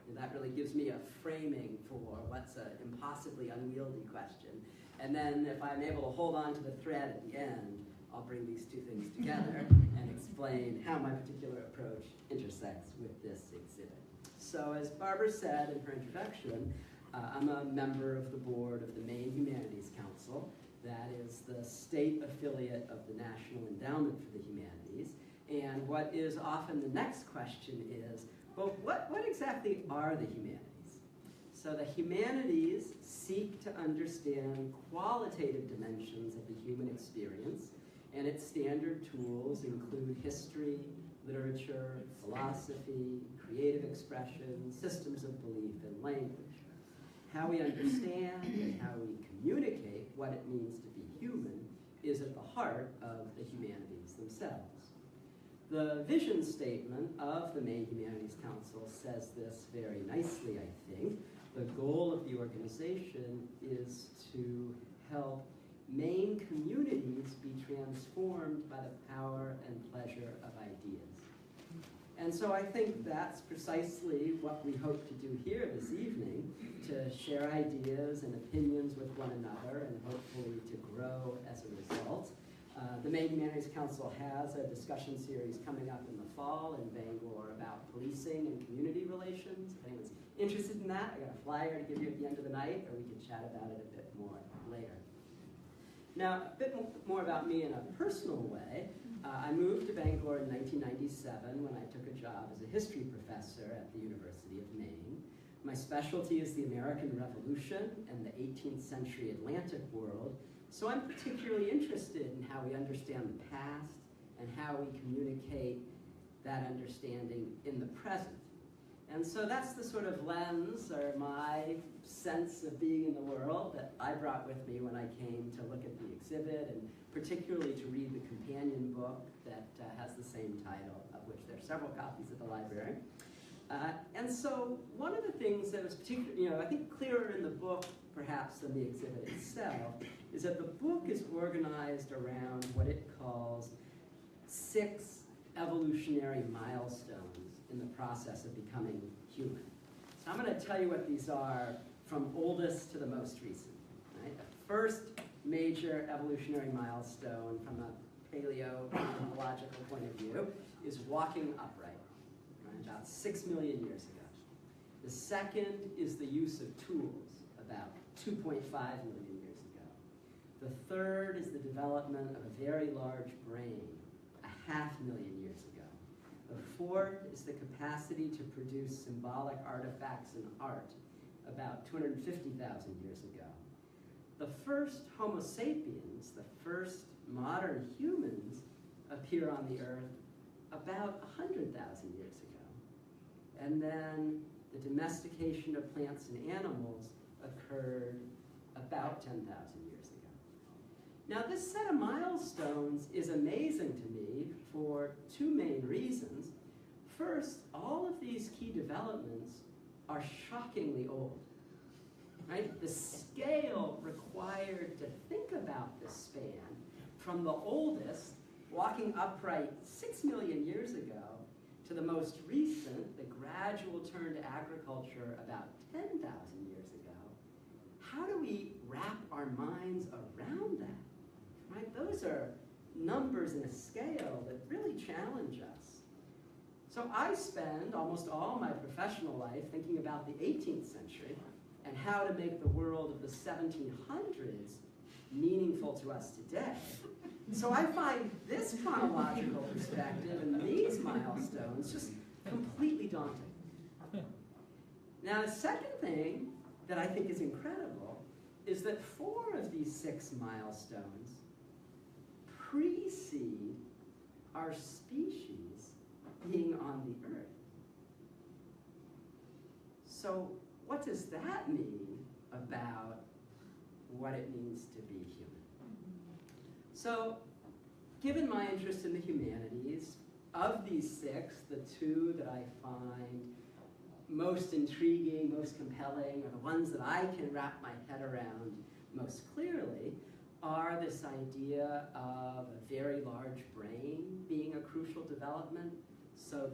Speaker 7: And that really gives me a framing for what's an impossibly unwieldy question. And then if I'm able to hold on to the thread at the end, I'll bring these two things together and explain how my particular approach intersects with this exhibit. So as Barbara said in her introduction, I'm a member of the board of the Maine Humanities Council. That is the state affiliate of the National Endowment for the Humanities. And what is often the next question is, well, what exactly are the humanities? So the humanities seek to understand qualitative dimensions of the human experience, and its standard tools include history, literature, philosophy, creative expression, systems of belief, and language. How we understand and how we communicate what it means to be human is at the heart of the humanities themselves. The vision statement of the Maine Humanities Council says this very nicely, I think. The goal of the organization is to help Maine communities be transformed by the power and pleasure of ideas. And so I think that's precisely what we hope to do here this evening, to share ideas and opinions with one another and hopefully to grow as a result. The Maine Humanities Council has a discussion series coming up in the fall in Bangor about policing and community relations. If anyone's interested in that, I got a flyer to give you at the end of the night, or we can chat about it a bit more later. Now, a bit more about me in a personal way. I moved to Bangor in 1997 when I took a job as a history professor at the University of Maine. My specialty is the American Revolution and the 18th century Atlantic world, so I'm particularly interested in how we understand the past and how we communicate that understanding in the present. And so that's the sort of lens or my sense of being in the world that I brought with me when I came to look at the exhibit, and particularly to read the companion book that has the same title, of which there are several copies at the library. And so one of the things that was particularly, I think clearer in the book perhaps than the exhibit itself, is that the book is organized around what it calls 6 evolutionary milestones in the process of becoming human. So I'm going to tell you what these are from oldest to the most recent. Right? The first major evolutionary milestone from a paleontological point of view is walking upright, right? About 6 million years ago. The second is the use of tools, about 2.5 million years ago. The third is the development of a very large brain, 500,000 years ago. The fourth is the capacity to produce symbolic artifacts in art, about 250,000 years ago. The first Homo sapiens, the first modern humans, appear on the earth about 100,000 years ago. And then the domestication of plants and animals occurred about 10,000 years ago. Now, this set of milestones is amazing to me for 2 main reasons. First, all of these key developments are shockingly old. Right? The scale required to think about this span from the oldest, walking upright 6 million years ago, to the most recent, the gradual turn to agriculture about 10,000 years ago. How do we wrap our minds around that? Right? Those are numbers in a scale that really challenge us. So I spend almost all my professional life thinking about the 18th century and how to make the world of the 1700s meaningful to us today. So I find this chronological perspective and these milestones just completely daunting. Now, the second thing that I think is incredible is that 4 of these 6 milestones precede our species being on the earth. So what does that mean about what it means to be human? So, given my interest in the humanities, of these 6, the 2 that I find most intriguing, most compelling, or the ones that I can wrap my head around most clearly, are this idea of a very large brain being a crucial development. So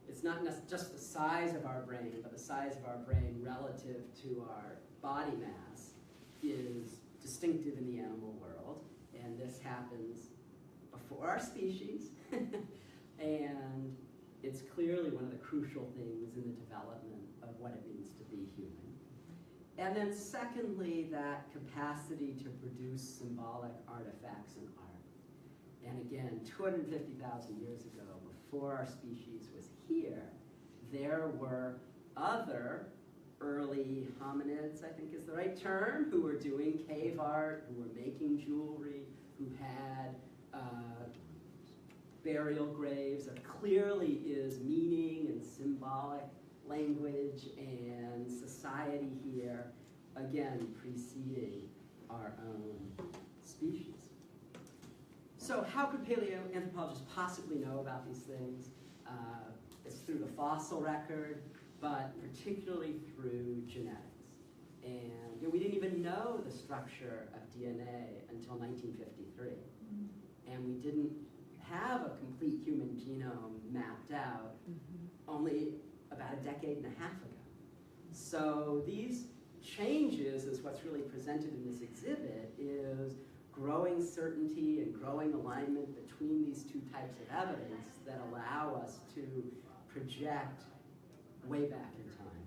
Speaker 7: it's not just the size of our brain, but the size of our brain relative to our body mass is distinctive in the animal world, and this happens before our species, and it's clearly one of the crucial things in the development of what it means to be human. And then secondly, that capacity to produce symbolic artifacts in art. And again, 250,000 years ago, before our species was here, there were other early hominids, I think is the right term, who were doing cave art, who were making jewelry, who had burial graves. There clearly is meaning and symbolic language and society here, again, preceding our own species. So how could paleoanthropologists possibly know about these things? It's through the fossil record, but particularly through genetics. And we didn't even know the structure of DNA until 1953. And we didn't have a complete human genome mapped out only about a decade and a half ago. So these changes, is what's really presented in this exhibit, is growing certainty and growing alignment between these two types of evidence that allow us to project way back in time.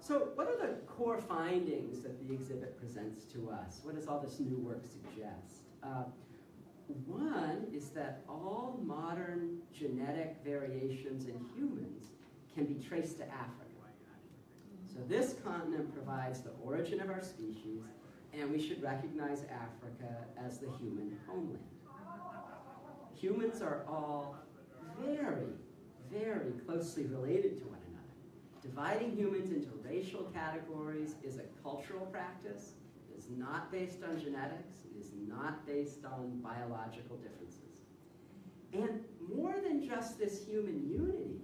Speaker 7: So what are the core findings that the exhibit presents to us? What does all this new work suggest? One is that all modern genetic variations in humans can be traced to Africa. So this continent provides the origin of our species, and we should recognize Africa as the human homeland. Humans are all very, very closely related to one another. Dividing humans into racial categories is a cultural practice. It is not based on genetics. It is not based on biological differences. And more than just this human unity,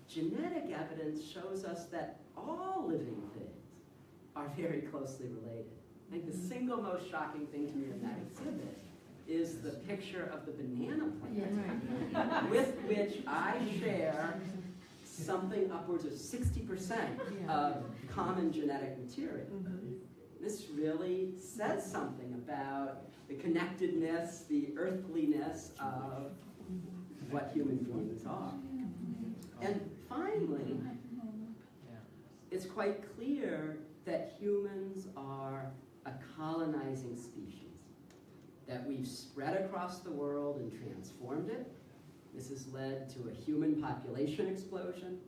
Speaker 7: genetic evidence shows us that all living things are very closely related. I think the single most shocking thing to me in that exhibit is the picture of the banana plant, with which I share something upwards of 60% of common genetic material. This really says something about the connectedness, the earthliness of what human beings are. And finally, it's quite clear that humans are a colonizing species, that we've spread across the world and transformed it. This has led to a human population explosion.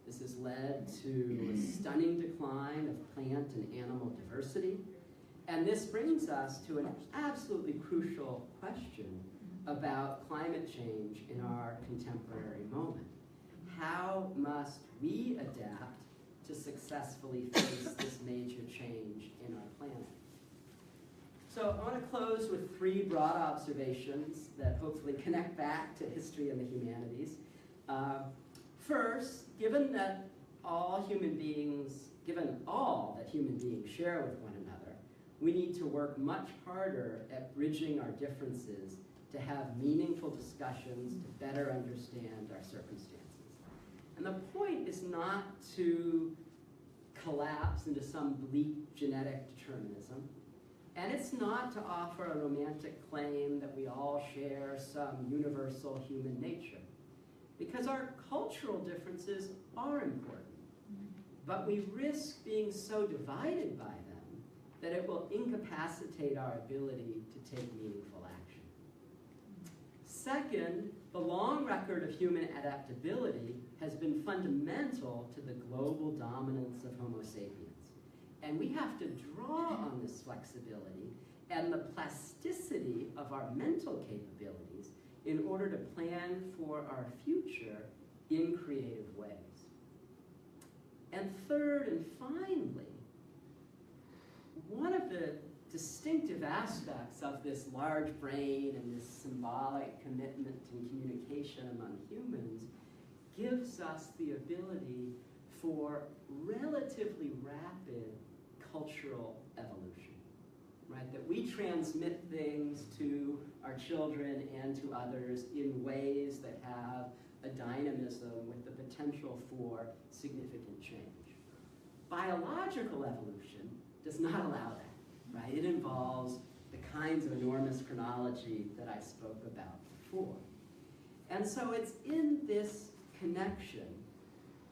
Speaker 7: This has led to a stunning decline of plant and animal diversity. And this brings us to an absolutely crucial question about climate change in our contemporary moment. How must we adapt to successfully face this major change in our planet? So I want to close with three broad observations that hopefully connect back to history and the humanities. First, given all that human beings share with one another, we need to work much harder at bridging our differences to have meaningful discussions to better understand our circumstances. And the point is not to collapse into some bleak genetic determinism, and it's not to offer a romantic claim that we all share some universal human nature, because our cultural differences are important, but we risk being so divided by them that it will incapacitate our ability to take meaningful action. Second, the long record of human adaptability has been fundamental to the global dominance of Homo sapiens. And we have to draw on this flexibility and the plasticity of our mental capabilities in order to plan for our future in creative ways. And third and finally, one of the distinctive aspects of this large brain and this symbolic commitment and communication among humans gives us the ability for relatively rapid cultural evolution, right? That we transmit things to our children and to others in ways that have a dynamism with the potential for significant change. Biological evolution does not allow that, right? It involves the kinds of enormous chronology that I spoke about before. And so it's in this connection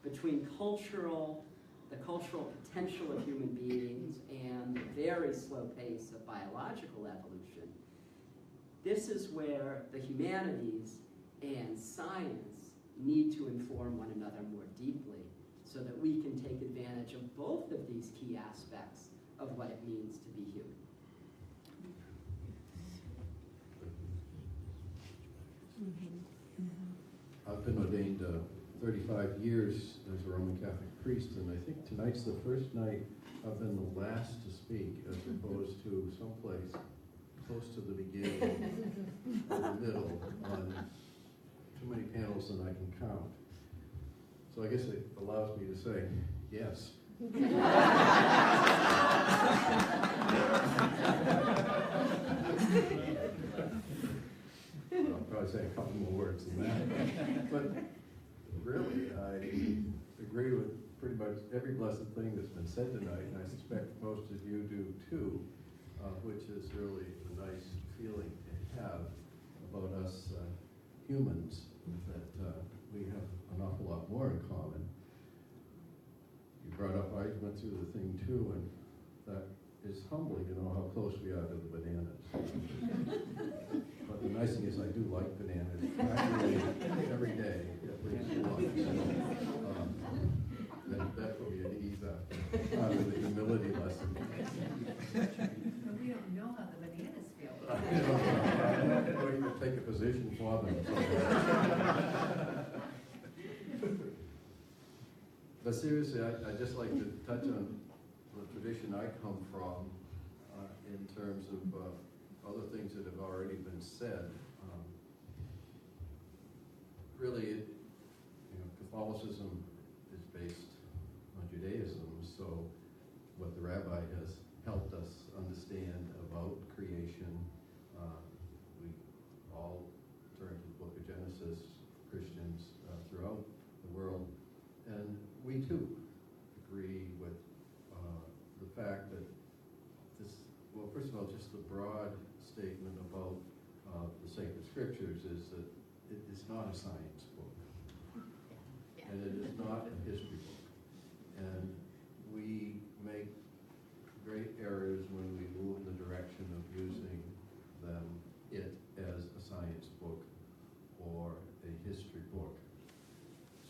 Speaker 7: between the cultural potential of human beings and the very slow pace of biological evolution. This is where the humanities and science need to inform one another more deeply so that we can take advantage of both of these key aspects of what it means to be human.
Speaker 8: I've been ordained 35 years as a Roman Catholic priest, and I think tonight's the first night I've been the last to speak, as opposed to someplace close to the beginning or the middle on too many panels than I can count. So I guess it allows me to say yes. I'll probably say a couple more words than that. But really, I agree with pretty much every blessed thing that's been said tonight, and I suspect most of you do too, which is really a nice feeling to have about us humans, that we have an awful lot more in common. You brought up, I went through the thing too, and that is humbling to know how close we are to the bananas. But the nice thing is I do like bananas, actually every day, at least once. So, that will be an ease out of the humility lesson.
Speaker 9: But we don't know how the bananas feel.
Speaker 8: I don't know you can take a position for them. But seriously, I'd just like to touch on the tradition I come from in terms of other things that have already been said. Really, Catholicism is based on Judaism, so what the Rabbi has helped us understand about creation, we all turn to the book of Genesis, Christians throughout the world, and we too agree with the fact that this, well, first of all, just the broad statement about the sacred scriptures is that it is not a science book, and it is not a history book, and we make great errors when we move in the direction of using it as a science book or a history book.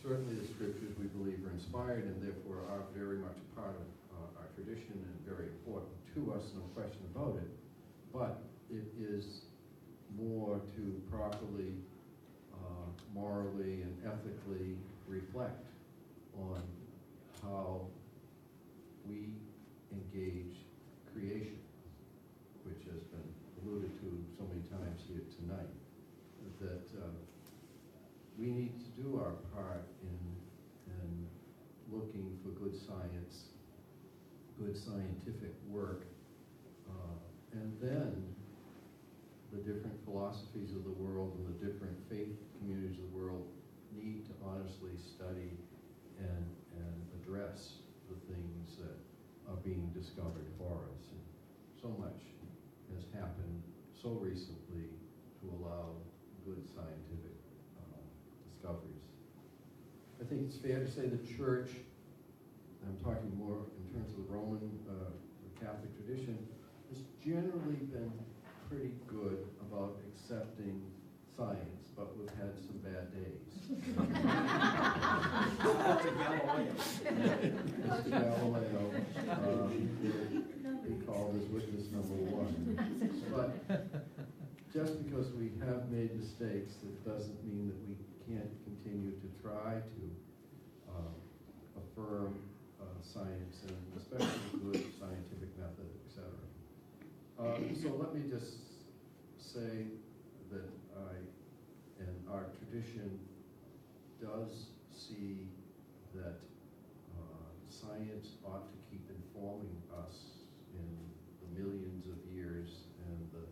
Speaker 8: Certainly the scriptures, we believe, are inspired and therefore are very much a part of our tradition and very important to us, no question about it. But it is more to properly, morally and ethically reflect on how we engage creation, which has been alluded to so many times here tonight, that we need to do our part in looking for good science, good scientific work, and then the different philosophies of the world and the different faith communities of the world need to honestly study and address the things that are being discovered for us. And so much has happened so recently to allow good scientific discoveries. I think it's fair to say the church, I'm talking more in terms of the Roman, the Catholic tradition, has generally been pretty good about accepting science, but we've had some bad days. Mr. Galileo he called as witness number one. But just because we have made mistakes, it doesn't mean that we can't continue to try to affirm science, and especially good scientific method, etc. So let me just say that our tradition does see that science ought to keep informing us in the millions of years and the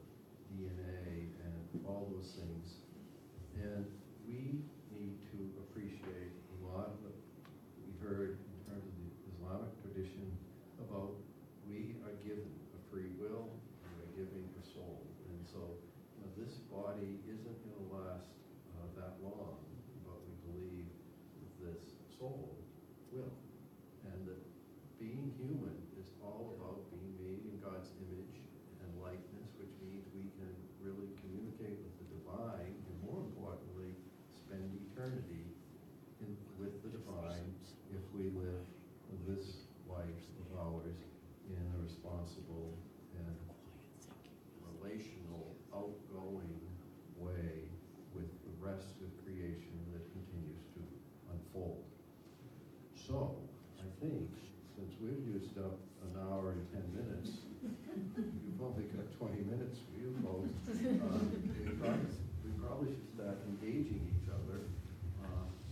Speaker 8: DNA and all those things. And we need to appreciate a lot of what we heard in terms of the Islamic tradition about we are given a free will, and we're giving a soul. And so this body isn't going to last that long, but we believe this soul will. And that being human is all about being made in God's image and likeness, which means we can really communicate with the divine, and more importantly, spend eternity with the divine if we live this life of ours in a responsible and relational, outgoing way with the rest of creation that continues to unfold. So, I think, since we've used up an hour and 10 minutes, you've only got 20 minutes for you folks. We probably should start engaging each other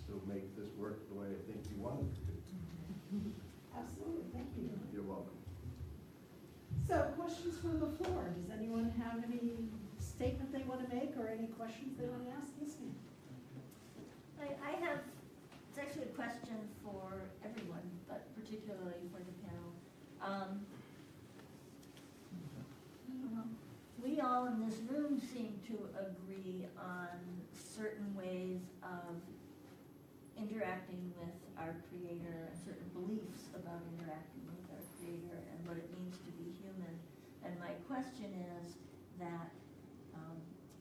Speaker 8: to make this work the way I think you want it to.
Speaker 1: Absolutely, thank you.
Speaker 8: You're welcome.
Speaker 1: So, questions from the floor. Does anyone have any statement they want to make or any questions they want to ask? Yes, ma'am.
Speaker 10: I have, it's actually a question for everyone, but particularly for the panel. We all in this room seem to agree on certain ways of interacting with our Creator and certain beliefs about interacting with our Creator and what it means to be human. And my question is that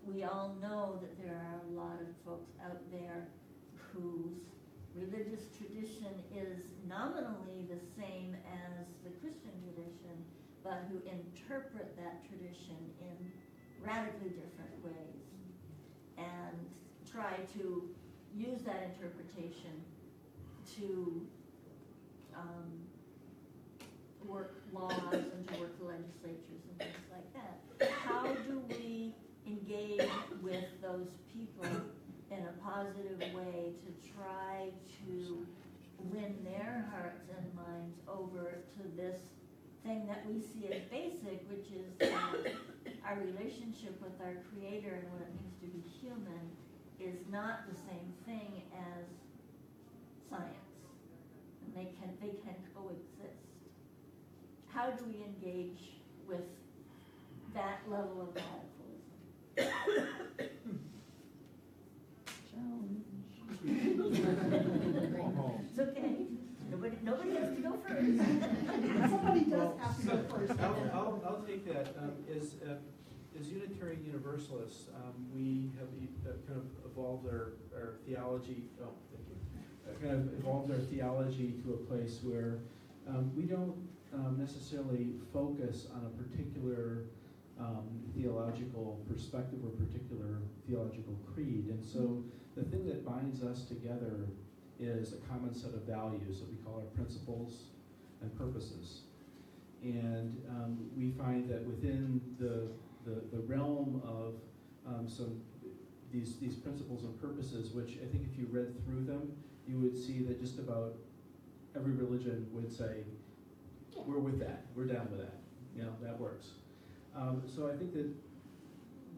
Speaker 10: we all know that there are a lot of folks out there whose religious tradition is nominally the same as the Christian tradition, but who interpret that tradition in radically different ways and try to use that interpretation to work laws and to work the legislatures and things like that. How do we engage with those people in a positive way to try to win their hearts and minds over to this thing that we see as basic, which is our relationship with our Creator and what it means to be human is not the same thing as science, and they can coexist. How do we engage with that level of radicalism? It's okay. Nobody has to go first.
Speaker 1: Somebody does have to go first.
Speaker 3: I'll take that. As Unitarian Universalists, we have kind of evolved our theology. Oh, thank you. Kind of evolved our theology to a place where we don't necessarily focus on a particular theological perspective or particular theological creed. And so the thing that binds us together is a common set of values that we call our principles and purposes. And we find that within the realm of these principles and purposes, which I think if you read through them, you would see that just about every religion would say, we're with that, we're down with that, that works. So I think that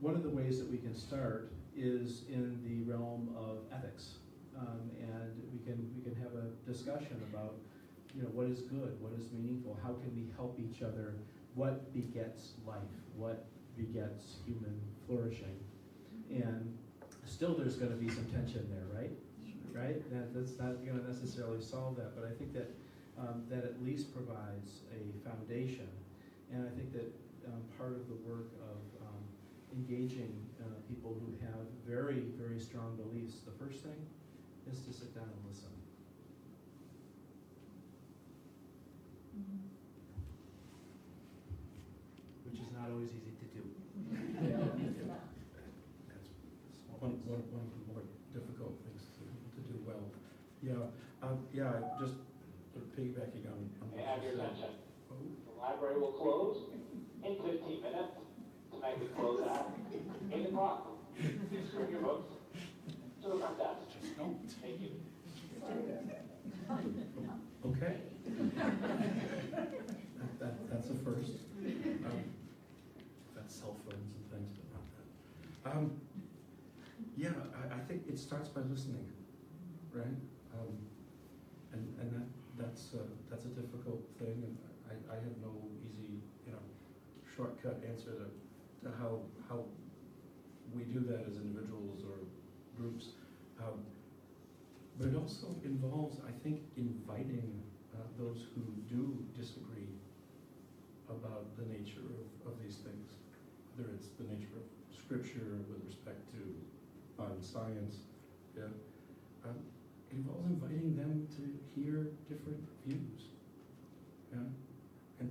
Speaker 3: one of the ways that we can start is in the realm of ethics, and we can have a discussion about what is good, what is meaningful, how can we help each other, what begets life, what begets human flourishing, and still there's going to be some tension there, right? Right? That's not going to necessarily solve that, but I think that that at least provides a foundation, and I think that part of the work of engaging people who have very, very strong beliefs, the first thing is to sit down and listen. Which is not always easy to do.
Speaker 6: That's one of the more difficult things to do well. Just sort of piggybacking on
Speaker 11: May I have your attention?
Speaker 6: Oh.
Speaker 11: The library will close in 15 minutes. Tonight we close at 8 o'clock. Please bring your books to the front desk. Thank you.
Speaker 6: Okay. Yeah, I think it starts by listening, right? And that's a difficult thing, and I have no easy, shortcut answer to how we do that as individuals or groups. But it also involves, I think, inviting those who do disagree about the nature of these things, whether it's the nature of Scripture with respect to science. Yeah. It involves inviting them to hear different views, yeah, and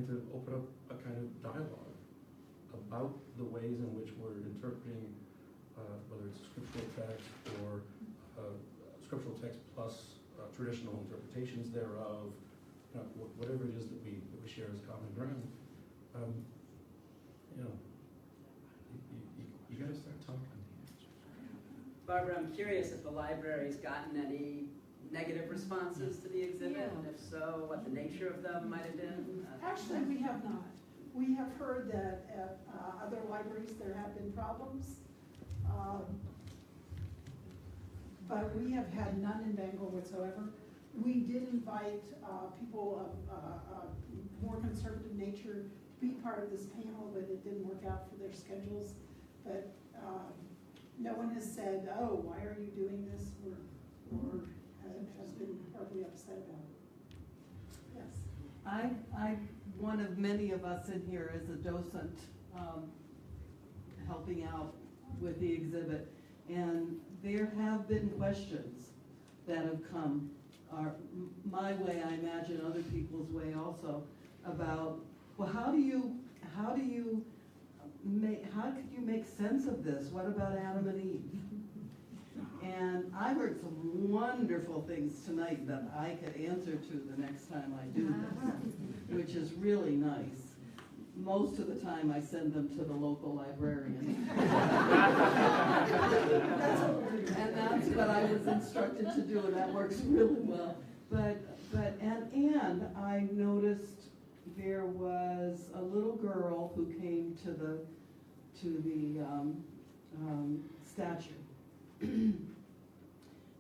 Speaker 6: to open up a kind of dialogue about the ways in which we're interpreting, whether it's scriptural text or scriptural text plus traditional interpretations thereof, whatever it is that we share as common ground. You got to start talking.
Speaker 7: Barbara, I'm curious if the library's gotten any negative responses to the exhibit, and if so, what the nature of them might have been.
Speaker 1: Actually, we have not. We have heard that at other libraries there have been problems, but we have had none in Bangor whatsoever. We did invite people of more conservative nature to be part of this panel, but it didn't work out for their schedules. But no one has said, "Oh, why are you doing this?" or has been horribly upset about it. Yes.
Speaker 12: One of many of us in here is a docent helping out with the exhibit, and there have been questions that have come my way, I imagine other people's way also, about, well, how could you make sense of this? What about Adam and Eve? And I heard some wonderful things tonight that I could answer to the next time I do this, which is really nice. Most of the time I send them to the local librarian. And that's what I was instructed to do, and that works really well. And I noticed there was a little girl who came to the statue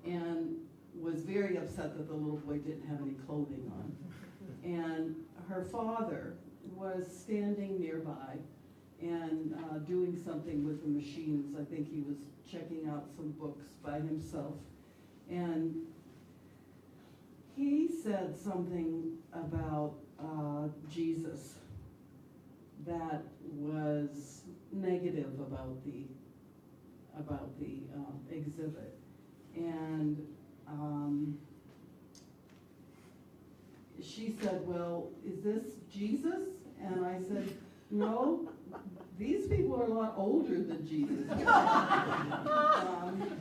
Speaker 12: and was very upset that the little boy didn't have any clothing on. And her father was standing nearby and doing something with the machines. I think he was checking out some books by himself. And he said something about Jesus that was negative about the exhibit. And she said, "Well, is this Jesus?" And I said, "No, these people are a lot older than Jesus."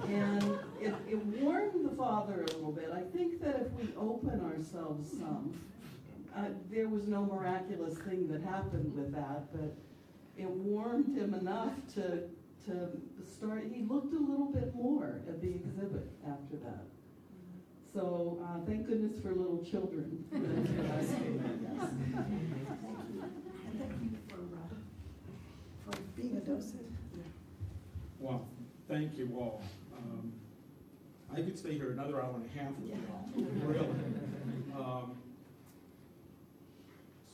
Speaker 12: And it warmed the father a little bit. I think that if we open ourselves some, there was no miraculous thing that happened with that, but it warmed him enough to start. He looked a little bit more at the exhibit after that. So thank goodness for little children.
Speaker 1: Thank you for being a docent.
Speaker 13: Well, thank you all. I could stay here another hour and a half with you all, really.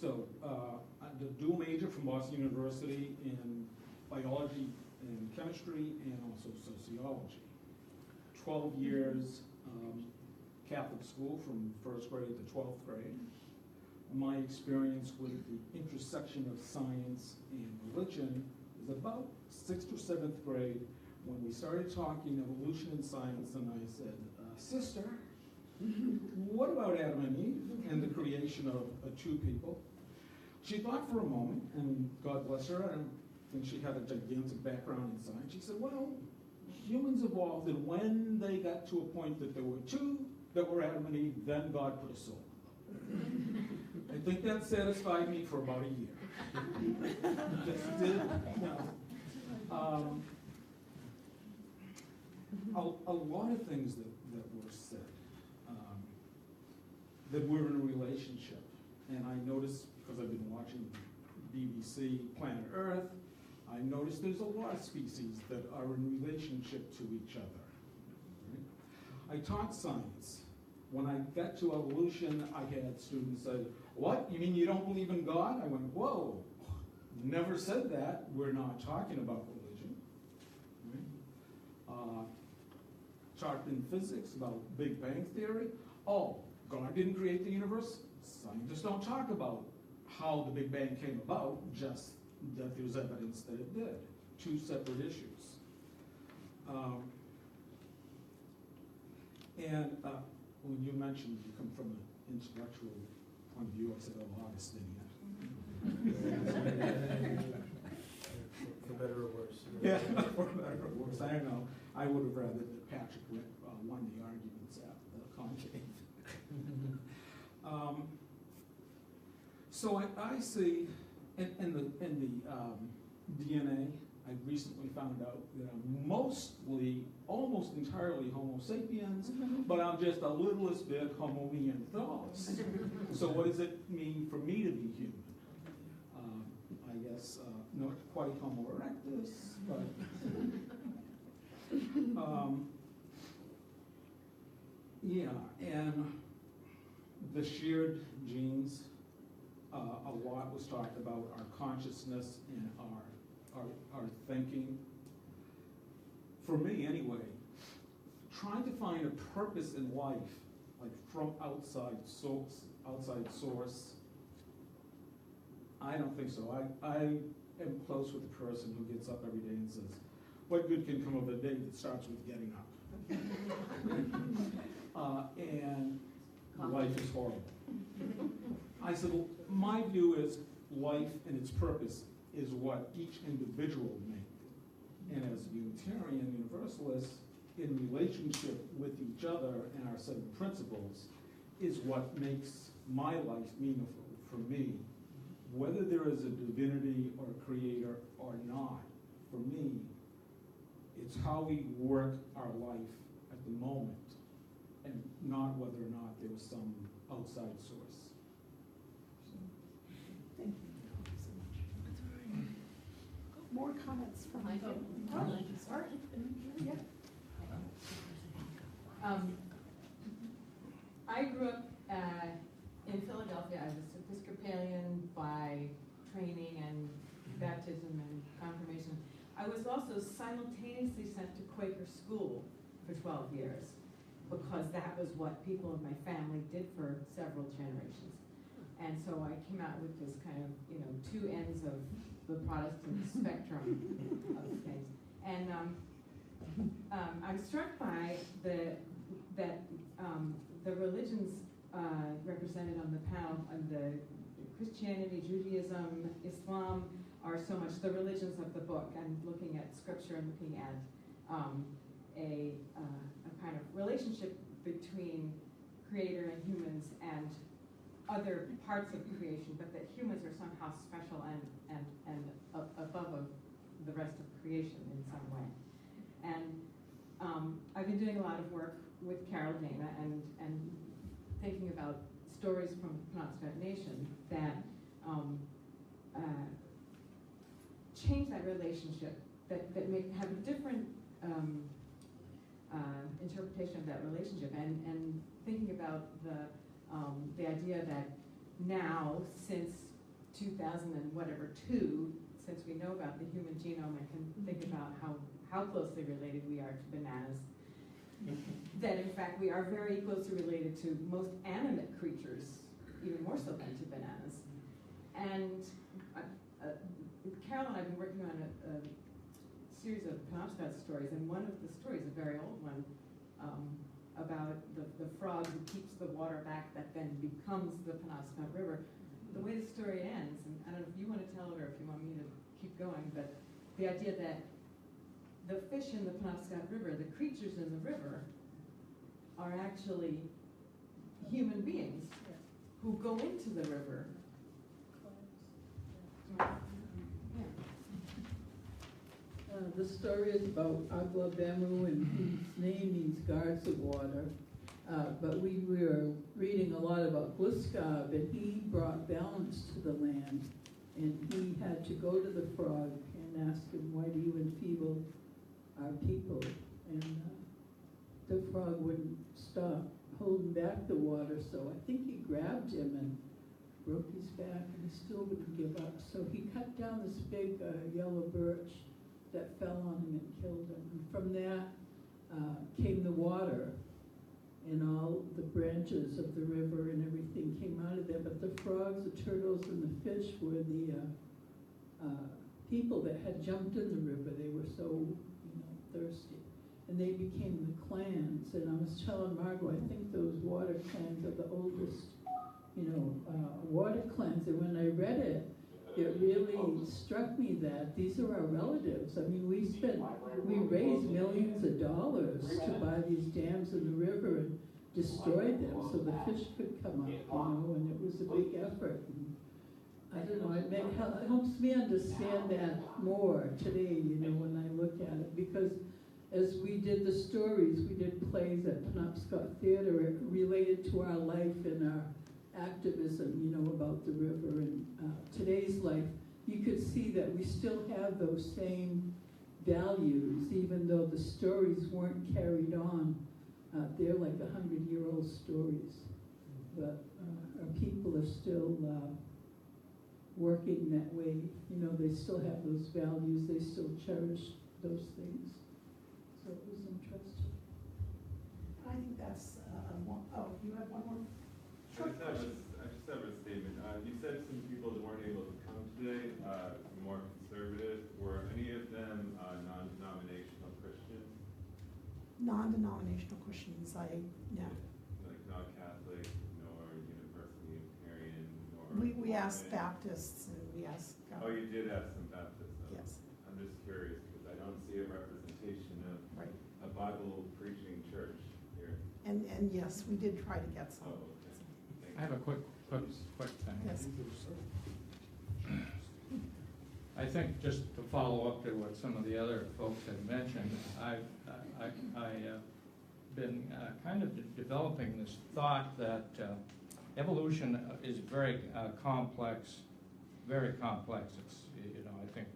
Speaker 13: So, I'm a dual major from Boston University in biology and chemistry and also sociology. 12 years Catholic school from first grade to 12th grade. My experience with the intersection of science and religion is about 6th or 7th grade when we started talking evolution and science, and I said, "Sister, what about Adam and Eve and the creation of two people?" She thought for a moment, and God bless her, I don't think she had a gigantic background in science. She said, "Well, humans evolved, and when they got to a point that there were two that were Adam and Eve, then God put a soul." I think that satisfied me for about a year. Just did, a lot of things that were said, that we're in a relationship. And I noticed, because I've been watching BBC Planet Earth, I noticed there's a lot of species that are in relationship to each other. Right? I taught science. When I got to evolution, I had students say, "What? You mean you don't believe in God?" I went, "Whoa, never said that. We're not talking about religion." Right? Talked in physics about Big Bang Theory. Oh, God didn't create the universe. Scientists don't talk about how the Big Bang came about, just that there's evidence that it did. Two separate issues. When you mentioned you come from an intellectual point of view, I said, "Oh, Augustinian."
Speaker 6: For better or worse.
Speaker 13: Yeah, for better or worse. I don't know. I would have rather that Patrick won the arguments at the Conteh. So I see, in the DNA, I recently found out that I'm mostly, almost entirely Homo sapiens, but I'm just a littlest bit Homo neanderthalis. So what does it mean for me to be human? I guess not quite Homo erectus, but yeah, and the shared genes. A lot was talked about our consciousness and our thinking. For me, anyway, trying to find a purpose in life, like from outside source, I don't think so. I am close with the person who gets up every day and says, "What good can come of a day that starts with getting up?" And life is horrible. I said, well, my view is life and its purpose is what each individual made. And as Unitarian Universalists, in relationship with each other and our set of principles, is what makes my life meaningful for me. Whether there is a divinity or a creator or not, for me, it's how we work our life at the moment, and not whether or not there was some outside source.
Speaker 1: Thank you so much. More comments from
Speaker 5: I do.
Speaker 1: Sorry. Yeah.
Speaker 14: I grew up in Philadelphia. I was Episcopalian by training and baptism and confirmation. I was also simultaneously sent to Quaker school for 12 years because that was what people in my family did for several generations. And so I came out with this kind of, two ends of the Protestant spectrum of things. And I'm struck by that the religions represented on the panel, the Christianity, Judaism, Islam, are so much the religions of the book, and looking at scripture and looking at a kind of relationship between creator and humans and other parts of creation, but that humans are somehow special and above the rest of creation in some way. And I've been doing a lot of work with Carol Dana and thinking about stories from the Penobscot Nation that change that relationship, that have a different interpretation of that relationship, and thinking about the idea that now, since 2002, since we know about the human genome and can think about how closely related we are to bananas, that in fact we are very closely related to most animate creatures, even more so than to bananas. And Carol and I have been working on a series of Penobscot stories, and one of the stories, a very old one, about the frog who keeps the water back that then becomes the Penobscot River. The way the story ends, and I don't know if you want to tell it or if you want me to keep going, but the idea that the fish in the Penobscot River, the creatures in the river, are actually human beings who go into the river.
Speaker 4: The story is about Agua Bemu, and whose name means guards of water. But we were reading a lot about Gluskab, and he brought balance to the land. And he had to go to the frog and ask him, why do our people, and the frog wouldn't stop holding back the water, so I think he grabbed him and broke his back, and he still wouldn't give up. So he cut down this big yellow birch that fell on him and killed him. And from that came the water, and all the branches of the river and everything came out of there. But the frogs, the turtles, and the fish were the people that had jumped in the river. They were so, thirsty. And they became the clans. And I was telling Margot, I think those water clans are the oldest, water clans. And when I read it, it really struck me that these are our relatives. I mean, we raised millions of dollars to buy these dams in the river and destroyed them so the fish could come up, and it was a big effort. And I don't know, it helps me understand that more today, when I look at it, because as we did the stories, we did plays at Penobscot Theater, it related to our life and our activism, about the river and today's life. You could see that we still have those same values, even though the stories weren't carried on. They're like 100-year-old stories, but our people are still working that way. They still have those values. They still cherish those things. So it was interesting.
Speaker 1: I think that's you have one more? Short question.
Speaker 15: I just have a statement. You said some people that weren't able to come today, more conservative. Were any of them non-denominational Christians?
Speaker 1: Non-denominational Christians, no.
Speaker 15: Like not Catholic, nor Universal Unitarian, nor...
Speaker 1: We asked Baptists, and we asked...
Speaker 15: Oh, you did ask some Baptists?
Speaker 1: Yes.
Speaker 15: I'm just curious, because I don't see a representation of a Bible-preaching church here.
Speaker 1: And yes, we did try to get some.
Speaker 15: Oh, okay. Thank you.
Speaker 16: I have a quick thing.
Speaker 1: Yes.
Speaker 16: I think just to follow up to what some of the other folks had mentioned, I've been kind of developing this thought that evolution is very complex, very complex. It's, I think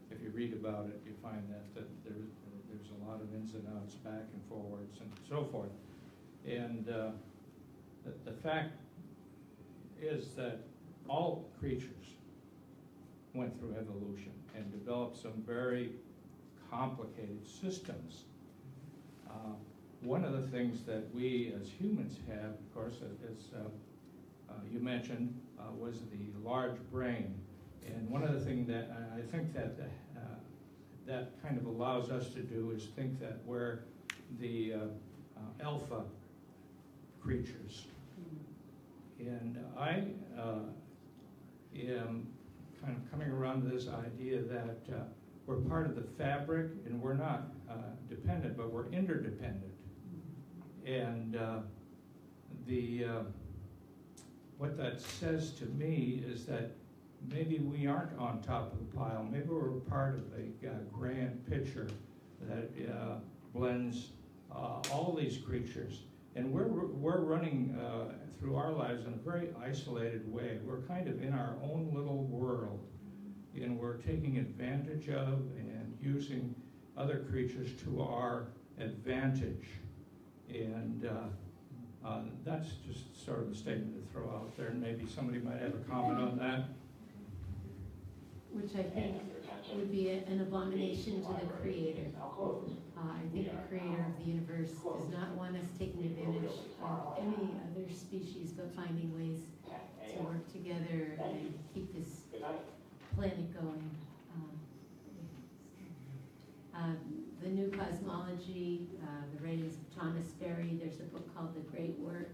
Speaker 16: if you read about it, you find that there's a lot of ins and outs, back and forwards and so forth. And the fact is that all creatures went through evolution and developed some very complicated systems. One of the things that we as humans have, of course, as you mentioned, was the large brain. And one of the things that I think that that kind of allows us to do is think that we're the alpha creatures. And I am kind of coming around to this idea that we're part of the fabric, and we're not dependent, but we're interdependent. And what that says to me is that maybe we aren't on top of the pile. Maybe we're part of a grand picture that blends all these creatures. And we're running through our lives in a very isolated way. We're kind of in our own little world, and we're taking advantage of and using other creatures to our advantage. And that's just sort of a statement to throw out there, and maybe somebody might have a comment on that.
Speaker 17: Which I think would be an abomination to the Creator. I think the Creator of the universe does not want us taking advantage of any other species, but finding ways to work together and keep this planet going. The New Cosmology, the writings of Thomas Berry, there's a book called The Great Work,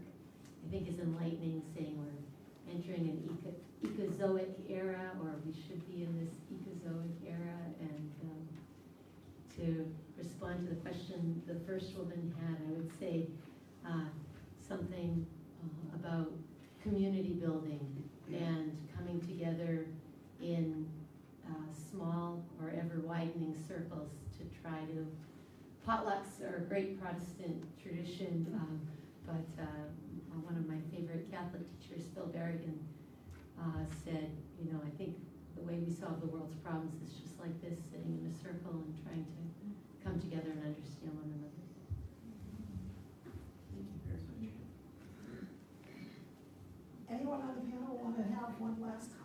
Speaker 17: I think is enlightening, saying we're entering an ecozoic era, or we should be in this ecozoic era. And to respond to the question the first woman had, I would say something about community building and coming together in small or ever widening circles to try to, potlucks are a great Protestant tradition, but one of my favorite Catholic teachers, Phil Berrigan, said, I think the way we solve the world's problems is just like this, sitting in a circle and trying to come together and understand one another.
Speaker 8: Thank you very much.
Speaker 1: Anyone on the panel want to have one last